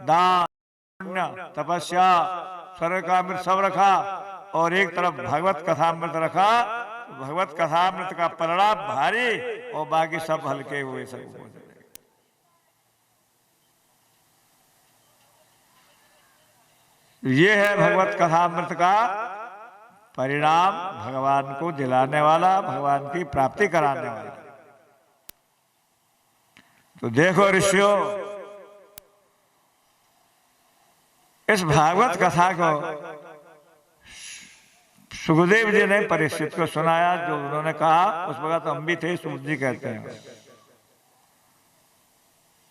दान पुण्य तपस्या स्वर्ग का अमृत सब रखा, और एक तरफ भगवत कथामृत रखा। भगवत कथामृत का परिणाम भारी और बाकी सब हल्के हुए, सब। ये है भगवत कथामृत का परिणाम, भगवान को दिलाने वाला, भगवान की प्राप्ति कराने वाला। तो देखो ऋषियों, इस भागवत कथा को सुखदेव जी ने परीक्षित को सुनाया। जो उन्होंने कहा, उस वक्त हम भी थे, सूत जी कहते हैं।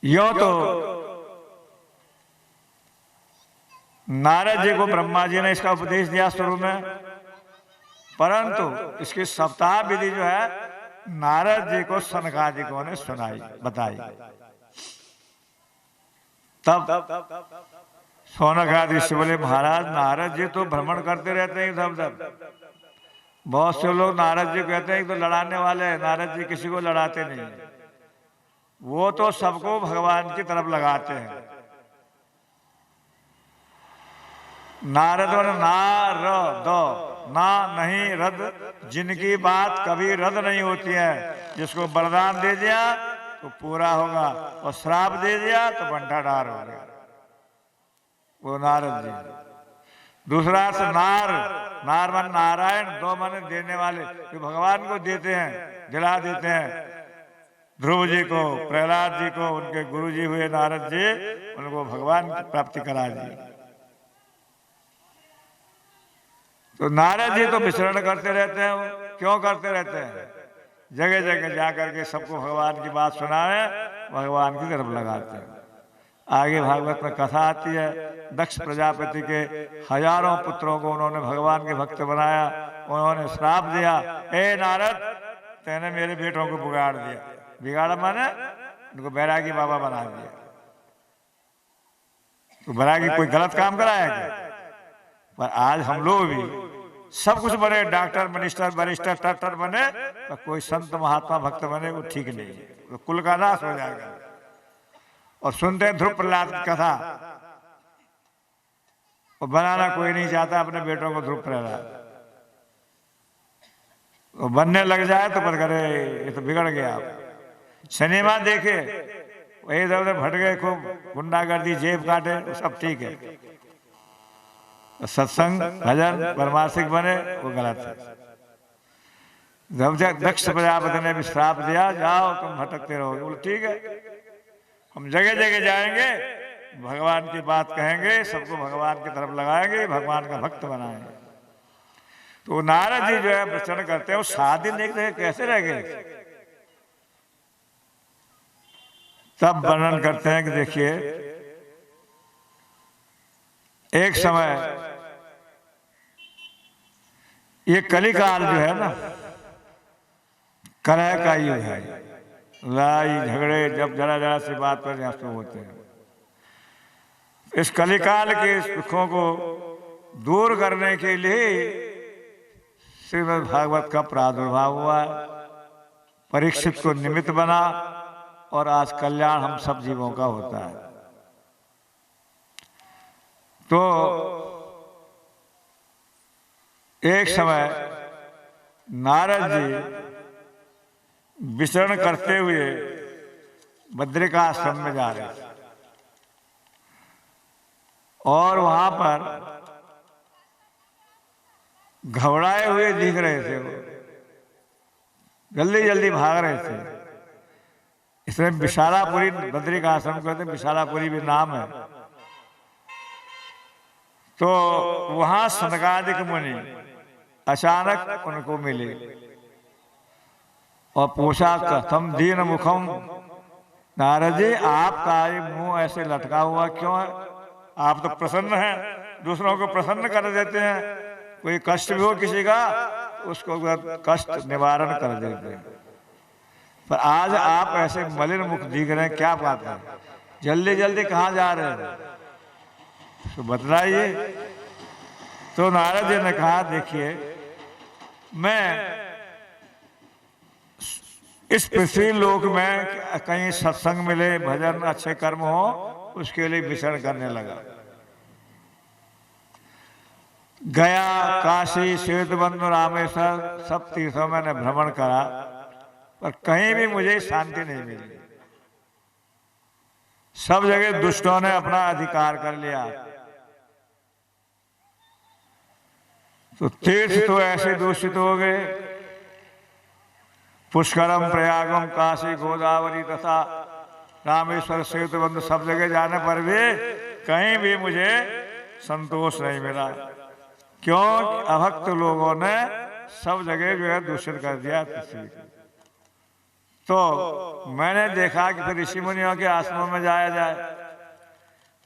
यो तो नारद जी को ब्रह्मा जी ने इसका उपदेश दिया शुरू में, परंतु इसकी सप्ताह विधि जो है नारद जी को सनकादिकों ने सुनाई, बताई। तब सौनकादि से बोले, महाराज नारद जी तो भ्रमण करते रहते हैं इधर उधर। बहुत से लोग नारद जी कहते हैं तो लड़ाने वाले हैं, नारद जी किसी को लड़ाते नहीं, वो तो सबको भगवान की तरफ लगाते हैं। नारद और नारद, ना नहीं रद, जिनकी बात कभी रद नहीं होती है। जिसको वरदान दे दिया तो पूरा होगा, और श्राप दे दिया तो बंटाढार हो गया, वो नारद जी। दूसरा अर्थ नार, नार मन नारायण, 2 मन देने वाले, जो भगवान को देते हैं, दिला देते हैं। ध्रुव जी को, प्रहलाद जी को, उनके गुरु जी हुए नारद जी, उनको भगवान की प्राप्ति करा दी। तो नारद जी तो विचरण करते रहते हैं। क्यों करते रहते हैं? जगह जगह जाकर के सबको भगवान की बात सुनाए, भगवान की तरफ लगाते हैं। आगे भागवत में कथा आती है, दक्ष प्रजापति के हजारों पुत्रों को उन्होंने भगवान के भक्त बनाया। उन्होंने श्राप दिया, ए नारद, तेने मेरे बेटों को बिगाड़ दिया। बिगाड़ा माने उनको बैरागी बाबा बना दिया। तो बैरागी कोई गलत काम कराया क्या? पर आज हम लोग भी सब कुछ बने, डॉक्टर मिनिस्टर बैरिस्टर टटर बने, पर कोई संत महात्मा भक्त बने, वो ठीक नहीं है, तो कुल का नाश हो जाएगा। और सुनते हैं ध्रुव प्रहलाद की कथा, और बनाना कोई नहीं चाहता अपने बेटों को ध्रुव प्रहलाद। तो बनने लग जाए तो पर करे ये तो बिगड़ गया। सिनेमा देखे वही इधर उधर भट गए, खूब गुंडागर्दी, जेब काटे, वो सब ठीक है। तो सत्संग भजन परमासिक बने वो गलत है। जब दक्ष प्रजापति ने भी श्राप दिया, जाओ तुम भटकते रहोगे, बोले ठीक है हम जगह जगह जाएंगे, भगवान की बात कहेंगे, सबको भगवान की तरफ लगाएंगे, भगवान का भक्त बनाएंगे। तो नारद जी जो है प्रचरण करते हैं, वो 7 दिन एक जगह कैसे रह गए? तब वर्णन करते हैं कि देखिए एक समय ये कलिकाल जो है ना, कलह का युग है, लड़ाई झगड़े जब जरा जरा सी बात पर यहाँ शुरू होते हैं। इस कलिकाल के सुखों को दूर करने के लिए श्रीमद् भागवत का प्रादुर्भाव हुआ, परीक्षित को निमित्त बना, और आज कल्याण हम सब जीवों का होता है। तो एक समय नारद जी विचरण करते हुए बद्रिकाश्रम में जा रहे थे, और वहां पर घबराए हुए दिख रहे थे, वो जल्दी जल्दी भाग रहे थे। इसमें विशालापुरी बद्रिकाश्रम कहते हैं, विशालापुरी भी नाम है। तो वहां सनकादिक मुनि अचानक उनको मिले और पूछा कथम दीन मुखम, नारद जी आपका ये मुंह ऐसे लटका हुआ क्यों है? आप तो प्रसन्न हैं, दूसरों को प्रसन्न कर देते हैं, कोई कष्ट भी हो किसी का उसको कष्ट निवारण कर देते हैं, पर आज आप ऐसे मलिन मुख दिख रहे हैं, क्या बात है? जल्दी जल्दी कहाँ जा रहे हैं, तो बतलाइए। तो नारद जी ने कहा देखिए मैं इस पृथ्वी लोक में कहीं सत्संग मिले, भजन अच्छे कर्म हो, उसके लिए विचरण करने लगा। गया, काशी, श्वेतबंधु, रामेश्वर सब तीर्थों मैंने भ्रमण करा, पर कहीं भी मुझे शांति नहीं मिली। सब जगह दुष्टों ने अपना अधिकार कर लिया। तो तीर्थ तो ऐसे दूषित हो गए, पुष्करम, प्रयागम, काशी, गोदावरी तथा रामेश्वर, श्वेतबंधु सब जगह जाने पर भी कहीं भी मुझे संतोष नहीं मिला। क्यों? अभक्त लोगों ने सब जगह जो है दूषित कर दिया पृथ्वी को। तो मैंने देखा कि फिर ऋषि मुनियों के आश्रमों में जाया जाए।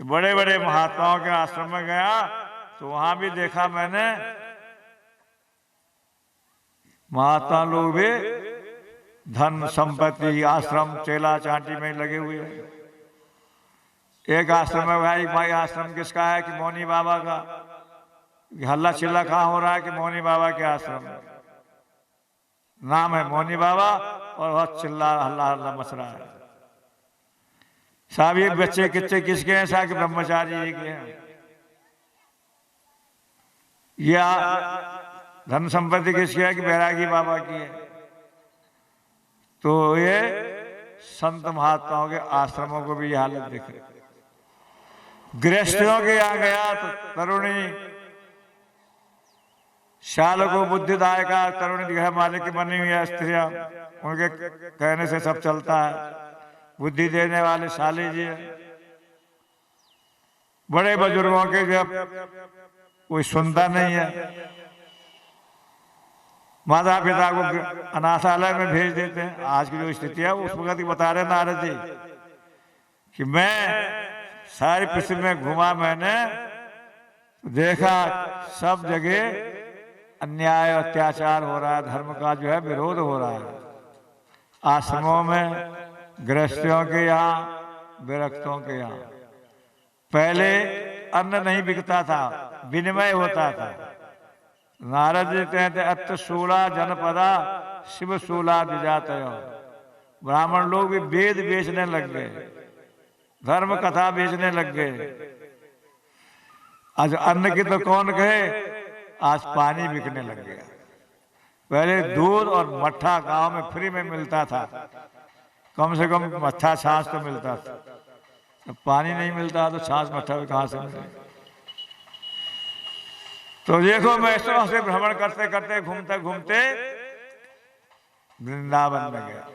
तो बड़े बड़े महात्माओं के आश्रम में गया तो वहां भी देखा मैंने महात्मा लोग भी धन संपत्ति आश्रम चेला चांटी में लगे हुए हैं। एक आश्रम में भाई आश्रम किसका है कि मौनी बाबा का। हल्ला चिल्ला कहाँ हो रहा है कि मौनी बाबा के आश्रम में, नाम है मौनी बाबा और बहुत चिल्ला हल्ला हल्ला मच रहा है। साहब ये बच्चे किच्चे किसके हैं? साहब ब्रह्मचारी जी के हैं। या धन संपत्ति किसकी है कि बैरागी बाबा की है। तो ये संत महात्माओं के आश्रमों को भी ये हालत दिख रही। गृहस्थियों के यहाँ गया तो तरुणी शाल को बुद्धिदायका तरुणी गृह मालिक की बनी हुई है स्त्रियां, उनके कहने से सब चलता है। बुद्धि देने वाले शाली जी है। बड़े बुजुर्गों के जब कोई सुनता नहीं है, माता पिता को अनाथालय में भेज देते हैं। आज की जो स्थिति है उस वक्त बता रहे नारद जी कि मैं सारी पृथ्वी में घूमा, मैंने देखा सब जगह अन्याय अत्याचार हो रहा है, धर्म का जो है विरोध हो रहा है। आश्रमों में, गृहस्थियों के यहाँ, विरक्तों के यहाँ पहले अन्न नहीं बिकता था, विनिमय होता था। नारद जी कहते अत्त शूला जनपदा शिव शूला विजातय। ब्राह्मण लोग भी वेद बेचने लग गए, धर्म कथा बेचने लग गए। आज अन्न की तो कौन कहे, आज पानी बिकने लग गया। पहले दूध और मट्ठा गांव में फ्री में मिलता था, कम से कम मट्ठा छाछ तो मिलता था। अब पानी नहीं मिलता तो छाछ मट्ठा भी कहाँ से मिले। तो देखो मैं इस तरह से भ्रमण करते करते घूमते घूमते वृंदावन में गया।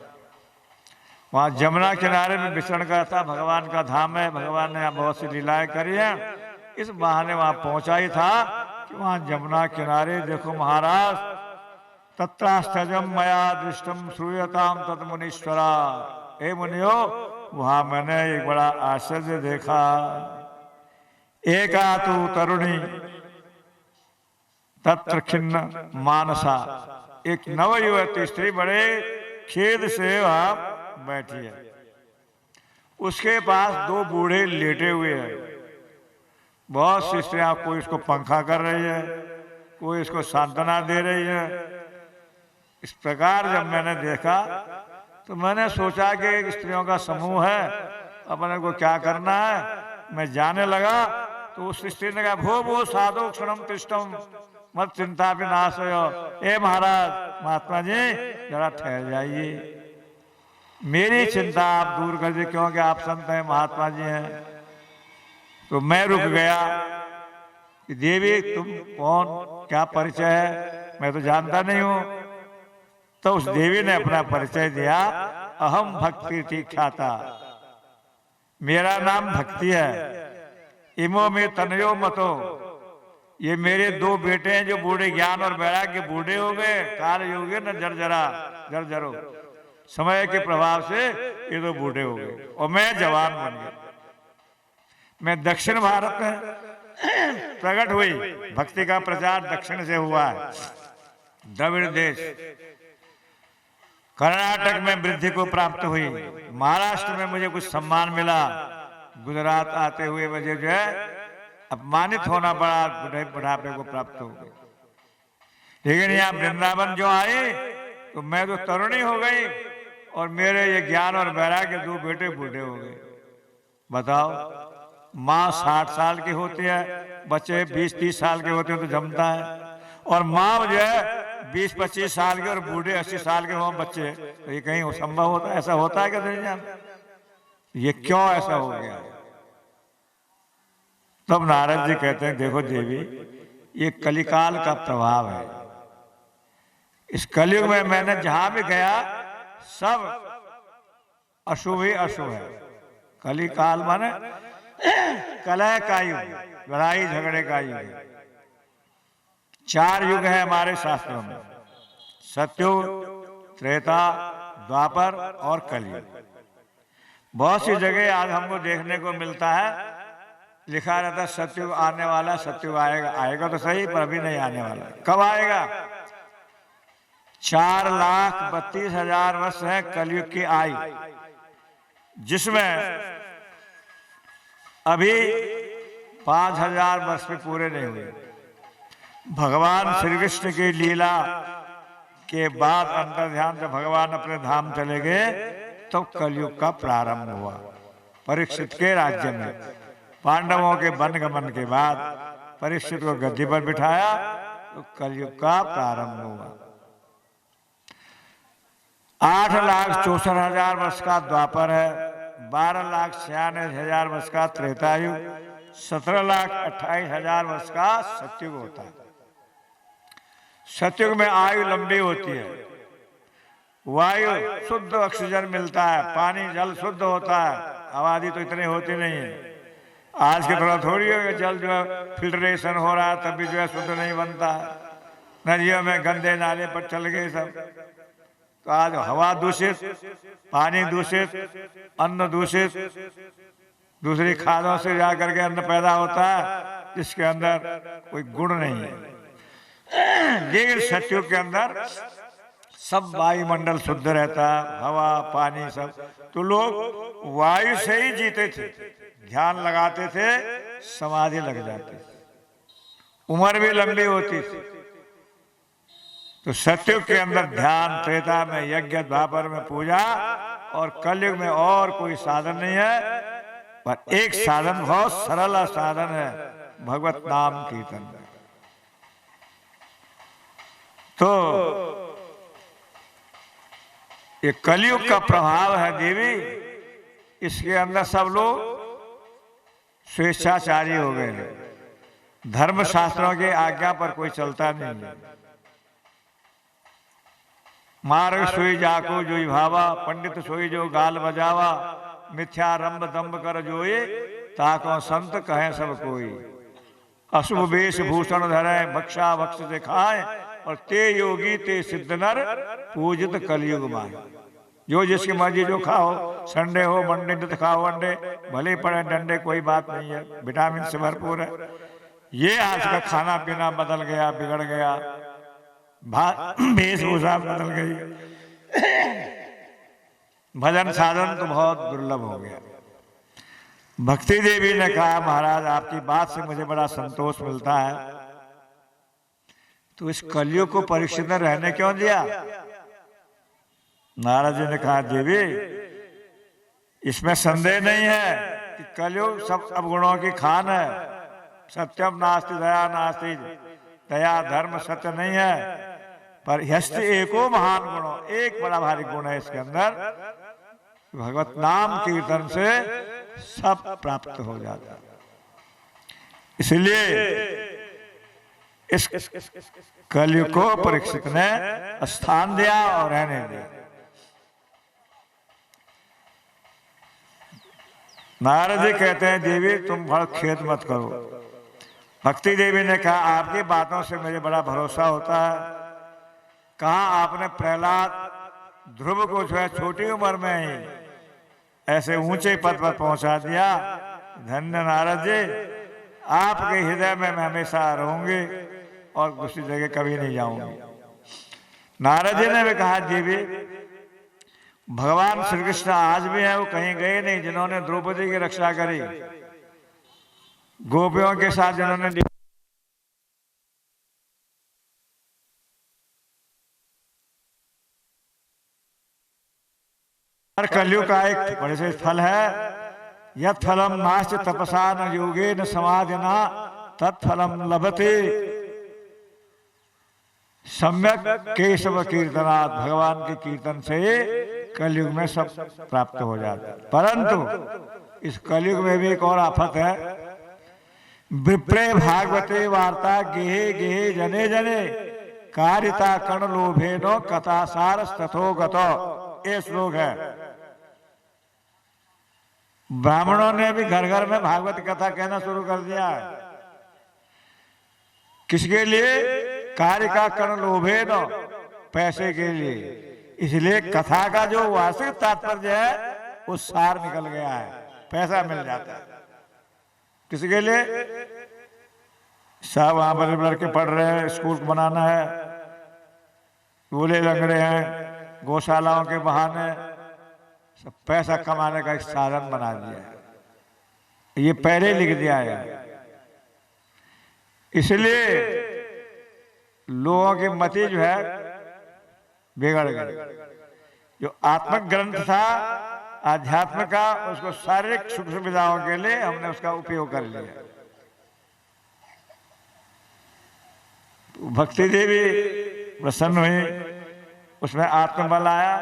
वहां जमुना किनारे में विचरण करता, भगवान का धाम है, भगवान ने यहाँ बहुत सी लीलाएं करी हैं। इस बहाने वहां पहुंचा ही था कि वहां जमुना किनारे देखो महाराज, तत्रास्तजम मया दृष्टम श्रूयताम तत् मुनीश्वरा। हे मुनियो, वहां मैंने एक बड़ा आश्चर्य देखा। एका तु तरुणी तत्र खिन्न मानसा, एक नवयुवती स्त्री बड़े खेद से वहां बैठी है। उसके पास दो बूढ़े लेटे हुए हैं। बहुत सी स्त्रियां, कोई इसको पंखा कर रही है, कोई इसको सांत्वना दे रही है। इस प्रकार जब मैंने देखा तो मैंने सोचा कि एक स्त्रियों का समूह है, अपने को क्या करना है। मैं जाने लगा तो उस स्त्री ने कहा, भो भो साधु क्षणम तिष्ठम मत चिंता भी नाश हो। ए महाराज, महात्मा जी जरा ठहर जाइए, मेरी चिंता आप दूर कर दे, क्योंकि आप संत हैं, महात्मा जी हैं। तो मैं रुक गया कि देवी तुम कौन, क्या परिचय है, मैं तो जानता नहीं हूं। तो उस देवी ने अपना परिचय दिया, अहम भक्ति ख्याता, मेरा नाम भक्ति है। इमो में तनयो मतो, ये मेरे दो बेटे हैं जो बूढ़े ज्ञान और वैराग्य बूढ़े हो गए, काल योगे न जर्जरो, समय के प्रभाव से ये तो बूढ़े हो गए और मैं जवान बन गया। मैं दक्षिण भारत में प्रकट हुई, भक्ति का प्रचार दक्षिण से हुआ है, द्रविड़ देश। कर्नाटक में वृद्धि को प्राप्त हुई, महाराष्ट्र में मुझे कुछ सम्मान मिला, गुजरात आते हुए मुझे जो है अपमानित होना पड़ा, बुढ़ापे को प्राप्त हो गई। लेकिन यहाँ वृंदावन जो आए तो मैं तो तरुणी हो गई और मेरे ये ज्ञान और वैराग्य दो बेटे बूढ़े हो गए। बताओ, माँ 60 साल की होती है, बच्चे 20-30 साल के होते हैं तो जमता है, और माँ जो है 20-25 साल के और बूढ़े 80 साल के हों बच्चे, तो ये कहीं संभव होता है? ऐसा होता है क्या दुनिया में? ये क्यों ऐसा हो गया? तब नारद जी कहते हैं, देखो देवी, ये कलिकाल का प्रभाव है। इस कलयुग में मैंने जहां भी गया सब अशुभ ही अशुभ है। कलिकाल माने कलह का युग, लड़ाई झगड़े का युग। 4 युग है हमारे शास्त्रों में, सतयुग, त्रेता, द्वापर और कलयुग। बहुत सी जगह आज हमको देखने को मिलता है, लिखा रहता है सतयुग आने वाला, सतयुग आएगा। आएगा तो सही, पर अभी नहीं आने वाला। कब आएगा? 4,32,000 वर्ष है कलयुग की आयु, जिसमें अभी 5,000 वर्ष भी पूरे नहीं हुए। भगवान श्री कृष्ण की लीला के बाद अंतर्ध्यान से भगवान अपने धाम चले गए तो कलयुग का प्रारंभ हुआ। परीक्षित के राज्य में पांडवों के वनगमन के बाद परीक्षित को गद्दी पर बिठाया तो कलयुग का प्रारंभ हुआ। 8,64,000 वर्ष का द्वापर है, 12,96,000 वर्ष का त्रेतायुग, 17,28,000 वर्ष का सतयुग होता है। सतयुग में आयु लंबी होती है, वायु शुद्ध ऑक्सीजन मिलता है, पानी जल शुद्ध होता है, आबादी तो इतनी होती नहीं है। आज की तरह थोड़ी है, जल जो है फिल्ट्रेशन हो रहा है तब भी जो है शुद्ध नहीं बनता है। नदियों में गंदे नाले पर चल गए सब। तो आज हवा दूषित, पानी दूषित, अन्न दूषित, दूसरी खादों से जाकर के अन्न पैदा होता है जिसके अंदर कोई गुण नहीं है। लेकिन सतयुग के अंदर सब वायुमंडल शुद्ध रहता है, हवा पानी सब। तो लोग वायु से ही जीते थे, ध्यान लगाते थे, समाधि लग जाती थी, उम्र भी लंबी होती थी। तो सतयुग के अंदर ध्यान, त्रेता में यज्ञ, द्वापर में पूजा, और कलयुग में और कोई साधन नहीं है, पर एक साधन, बहुत सरल साधन है, भगवत नाम कीर्तन। तो ये कलयुग का प्रभाव है देवी, इसके अंदर सब लोग स्वेच्छाचारी हो गए हैं, धर्म शास्त्रों की आज्ञा पर कोई चलता नहीं है। मार्ग सोई जाको जो भावा, पंडित सोई जो गाल बजावा, मिथ्या रंभ दम्भ कर जोए, ताको संत कहें सब कोई। अशुभ वेश भूषण धरे, भक्षा भक्ष से खाए, और ते योगी ते सिद्ध नर, पूजित कलयुग माए। जो जिसकी मर्जी जो खाओ, संडे हो मंडे नित खाओ अंडे, भले पड़े डंडे कोई बात नहीं है, विटामिन से भरपूर है। ये आज का खाना पीना बदल गया, बिगड़ गया, वेशभूषा बदल गई, भजन साधन तो बहुत दुर्लभ हो गया। भक्ति देवी ने कहा महाराज आपकी बात से मुझे बड़ा संतोष मिलता है, तो इस कलयुग को परीक्षित में रहने क्यों दिया? नारद जी ने कहा देवी इसमें संदेह नहीं है कि कलयुग सब अवगुणों की खान है। सत्यम नास्ति दया नास्ति, दया धर्म सत्य नहीं है, पर यस्त एको महान गुणों, एक बड़ा भारी गुण है इसके अंदर, भगवत नाम कीर्तन से सब प्राप्त हो जाता है। इसलिए इस कलयुग को परीक्षित ने स्थान दिया और रहने दिया। नारद जी कहते हैं देवी तुम बहुत खेद मत करो। भक्ति देवी ने कहा आपकी बातों से मुझे बड़ा भरोसा होता है। कहा आपने प्रहलाद ध्रुव को जो है छोटी उम्र में ही ऐसे ऊंचे पद पर पहुंचा दिया। धन्य नारद जी, आपके हृदय में मैं हमेशा रहूंगी और दूसरी जगह कभी नहीं जाऊंगी। नारद जी ने भी कहा देवी भगवान श्री कृष्ण आज भी हैं, वो कहीं गए नहीं। जिन्होंने द्रौपदी की रक्षा करी, गोपियों के साथ जिन्होंने कलयुग का एक बड़े से फल है, यत् फलम नास्ति तपसा न योगे न समाधिना तत्फलम लभते सम्यक केशव कीर्तनात्। भगवान के कीर्तन से कलयुग में सब प्राप्त हो जाता है। परंतु इस कलयुग में भी एक और आफत है। विप्रे भागवते वार्ता गेहे गेहे जने जने कारिता कर्ण लोभेनो कथासार तथो गतो। ये श्लोक है। ब्राह्मणों ने भी घर घर में भागवत कथा कहना शुरू कर दिया है। किसके लिए? कार्य का कर्ण लोभे न, पैसे के लिए। इसलिए कथा का जो वास्तविक तात्पर्य है वो सार निकल गया है, पैसा मिल जाता है। किसके लिए? सब वहां पर लड़के पढ़ रहे हैं, स्कूल बनाना है, बोले लंगड़े हैं, गौशालाओं के बहाने सब पैसा कमाने का एक साधन बना दिया है। ये पहले लिख दिया है। इसलिए लोगों की मति जो है बिगड़ गई। जो आत्मक ग्रंथ था आध्यात्म का, उसको शारीरिक सुख सुविधाओं के लिए हमने उसका उपयोग कर लिया। भक्ति देवी प्रसन्न हुई, उसमें आत्मबल आया।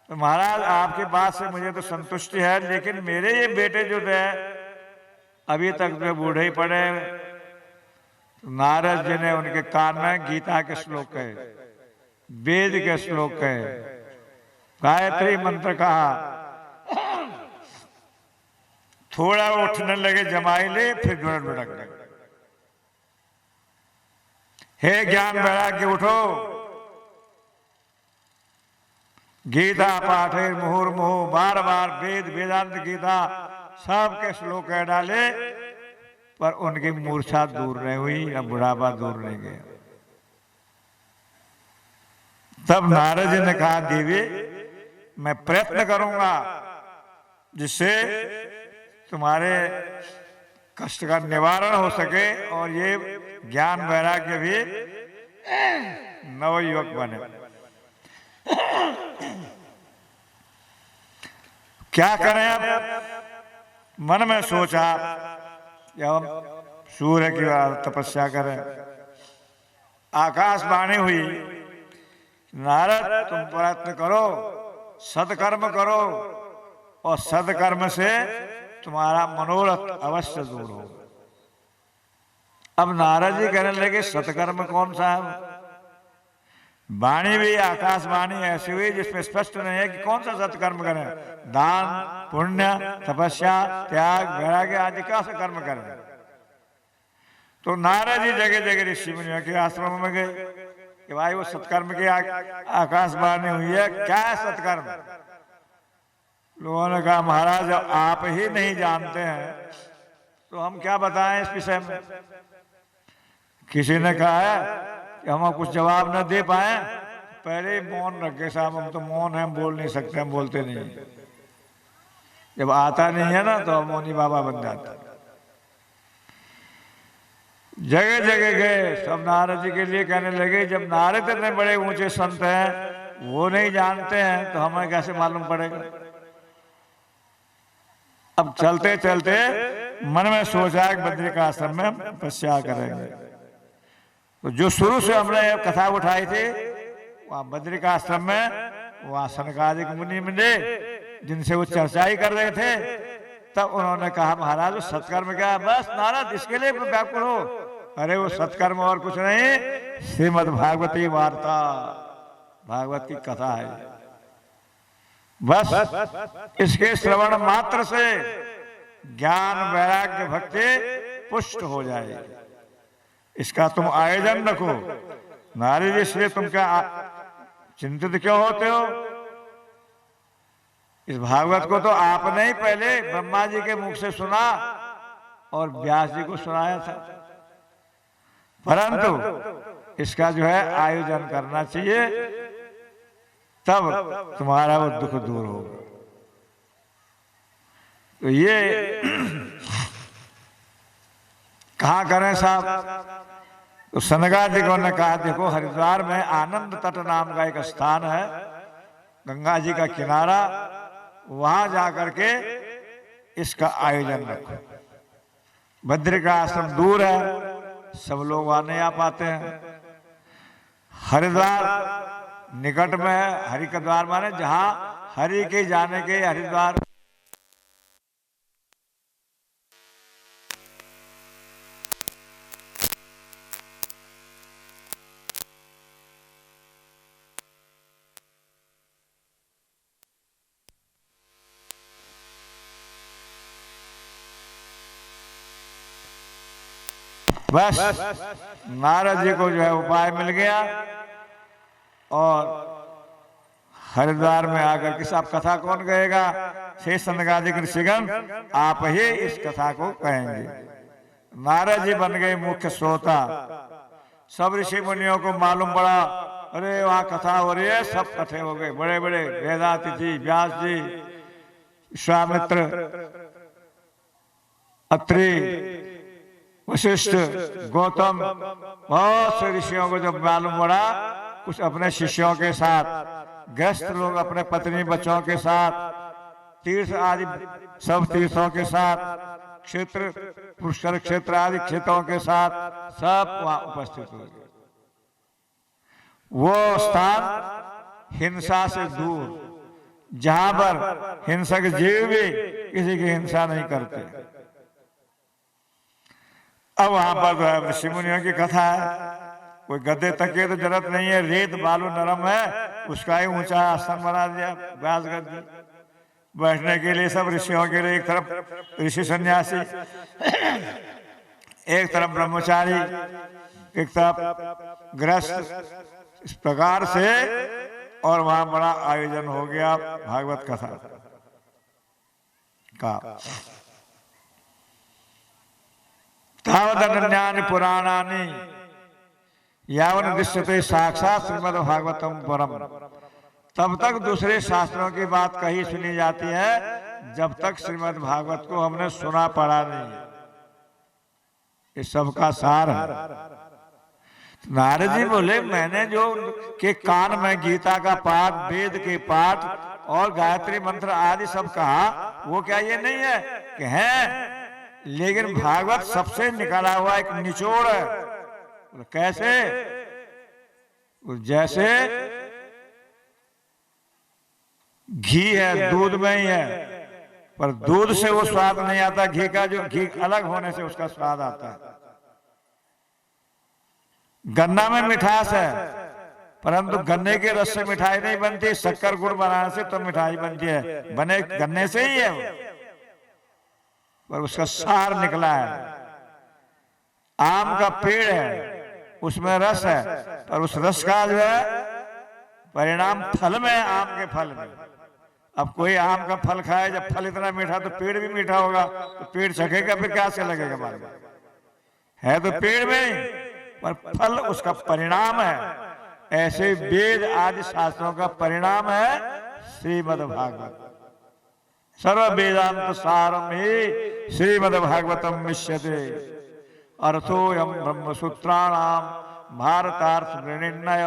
तो महाराज आपकी बात से मुझे तो संतुष्टि है, लेकिन मेरे ये बेटे जो थे अभी तक वे बूढ़े ही पड़े। नारद जी ने उनके कान में गीता के श्लोक कहे, वेद के श्लोक कहे, गायत्री मंत्र कहा। थोड़ा उठने लगे जमाई ले, फिर ढुढ़क लगे। हे ज्ञान वैराग्य उठो, गीता पाठे मुहुर्मुहु, बार बार वेद वेदांत गीता सबके श्लोक कह डाले, पर उनकी मूर्छा दूर नहीं हुई, अब बुढ़ापा दूर नहीं गया। तब नारद जी ने कहा देवी मैं प्रयत्न करूंगा जिससे तुम्हारे कष्ट का निवारण हो सके और ये ज्ञान वैराग्य भी नवयुवक बने। क्या करें? अब मन में सोचा कि हम सूर्य की तपस्या करें। आकाशवाणी हुई नारद तुम प्रयत्न करो, सत्कर्म करो और सत्कर्म से तुम्हारा मनोरथ अवश्य दूर हो। अब नारद जी कहने लगे सत्कर्म कौन सा है? वाणी भी आकाशवाणी ऐसी हुई जिसमें स्पष्ट नहीं है कि कौन सा सत्कर्म करें। दान, पुण्य, तपस्या, त्याग, वैराग्य आदि का कर्म करें। तो नारद जी जगह जगह ऋषि मुनियों के आश्रम में गए कि भाई वो सत्कर्म की आकाशवाणी हुई है, क्या है सत्कर्म? लोगों ने कहा महाराज जब आप ही नहीं जानते हैं तो हम क्या बताएं इस विषय में। किसी ने कहा है कि हम कुछ जवाब न दे पाए, पहले ही मौन रखे साहब, हम तो मौन है, हम बोल नहीं सकते, हम बोलते नहीं। जब आता नहीं है ना तो हम मौनी बाबा बन जाते। जगह जगह गए, सब नारद जी के लिए कहने लगे जब नारद इतने बड़े ऊंचे संत हैं वो नहीं जानते हैं तो हमें कैसे मालूम पड़ेगा। अब चलते चलते मन में सोचा कि बद्रिका आश्रम में तपस्या करेंगे। तो जो शुरू से हमने कथा उठाई थी वहां बद्रिका आश्रम में, वहां सनकादिक मुनि मिले जिनसे वो चर्चा ही कर रहे थे। तब उन्होंने कहा महाराज वो सत्कर्म क्या? बस नारद इसके लिए व्याकुल हो? अरे वो सत्कर्म और कुछ नहीं, श्रीमद् भागवती वार्ता, भागवत की कथा है। बस इसके श्रवण मात्र से ज्ञान वैराग्य भक्ति पुष्ट हो जाएगी। इसका तुम आयोजन रखो। नारद जी इसलिए तुम क्या चिंतित क्यों होते हो? इस भागवत को तो आपने ही पहले ब्रह्मा जी के मुख से सुना और व्यास जी को सुनाया था, परंतु इसका जो है आयोजन करना चाहिए, तब तुम्हारा वो दुख दूर होगा। तो ये कहाँ करें साहब? तो सनकादिकों ने कहा देखो हरिद्वार में आनंद तट नाम का एक स्थान है, गंगा जी का किनारा, वहां जाकर के इसका आयोजन रखो। बद्रिका आश्रम दूर है, सब लोग वहां नहीं आ पाते हैं। हरिद्वार निकट में है। हरि का द्वार माने जहां हरि के जाने के हरिद्वार। बस नारद जी को जो है उपाय मिल गया और हरिद्वार में आकर के साहब कथा कौन कहेगा? शेष सनकादिक ऋषिगण आप ही इस कथा को कहेंगे। नारद जी बन गए मुख्य श्रोता। सब ऋषि मुनियों को मालूम पड़ा अरे वहां कथा हो रही है, सब कथे हो गए। बड़े बड़े वेदांत जी, व्यास जी, विश्वामित्र, अत्रि, वशिष्ठ, गौतम, बहुत से ऋषियों को जब मालूम पड़ा, कुछ अपने शिष्यों के साथ, गृहस्थ लोग अपने पत्नी बच्चों के साथ, तीर्थ आदि सब तीर्थों के साथ, क्षेत्र पुष्कर क्षेत्र आदि क्षेत्रों के साथ सब वहां उपस्थित हो गए। वो स्थान हिंसा से दूर, जहां पर हिंसक जीव भी किसी की हिंसा नहीं करते। अब वहां पर ऋषि मुनियों की कथा है। कोई गद्दे तक की तो जरूरत नहीं है, रेत बालू नरम है, उसका ही ऊंचा आसन बना दिया, व्यास गद्दी। बैठने के लिए सब ऋषियों के लिए एक तरफ ऋषि सन्यासी, एक तरफ ब्रह्मचारी, एक तरफ गृहस्थ, इस प्रकार से। और वहां बड़ा आयोजन हो गया भागवत कथा का। तावदन्यानि पुराणानि यावन दृश्यते साक्षात् श्रीमद् भागवतम परम। तब तक दूसरे शास्त्रों की बात कही सुनी जाती है जब तक श्रीमद् भागवत को हमने सुना पढ़ा नहीं। ये सबका सार है। नारद जी बोले मैंने जो के कान में गीता का पाठ, वेद के पाठ और गायत्री मंत्र आदि सब कहा, वो क्या ये नहीं है कि है, लेकिन भागवत सबसे निकाला हुआ एक निचोड़ है। कैसे? जैसे घी है दूध में ही है, पर दूध से वो स्वाद नहीं आता घी का, जो घी अलग होने से उसका स्वाद आता है। गन्ना में मिठास है, परंतु गन्ने के रस से मिठाई नहीं बनती, शक्कर गुड़ बनाने से तो मिठाई बनती है, बने गन्ने से ही है वो, पर उसका सार निकला है। आम का पेड़ है, उसमें रस है, पर उस रस का जो है परिणाम फल में है, आम के फल में। अब कोई आम का फल खाए, जब फल इतना मीठा तो पेड़ भी मीठा होगा, तो पेड़ चखेगा फिर क्या से लगेगा बाद में? है तो पेड़ में, पर फल उसका परिणाम है। ऐसे वेद आदि शास्त्रों का परिणाम है श्रीमद् भागवत। सर्व वेदांत सारम ही श्रीमद् भागवतम विश्यते, अर्थोयम ब्रह्मसूत्राणाम भारतार्थ निर्णय।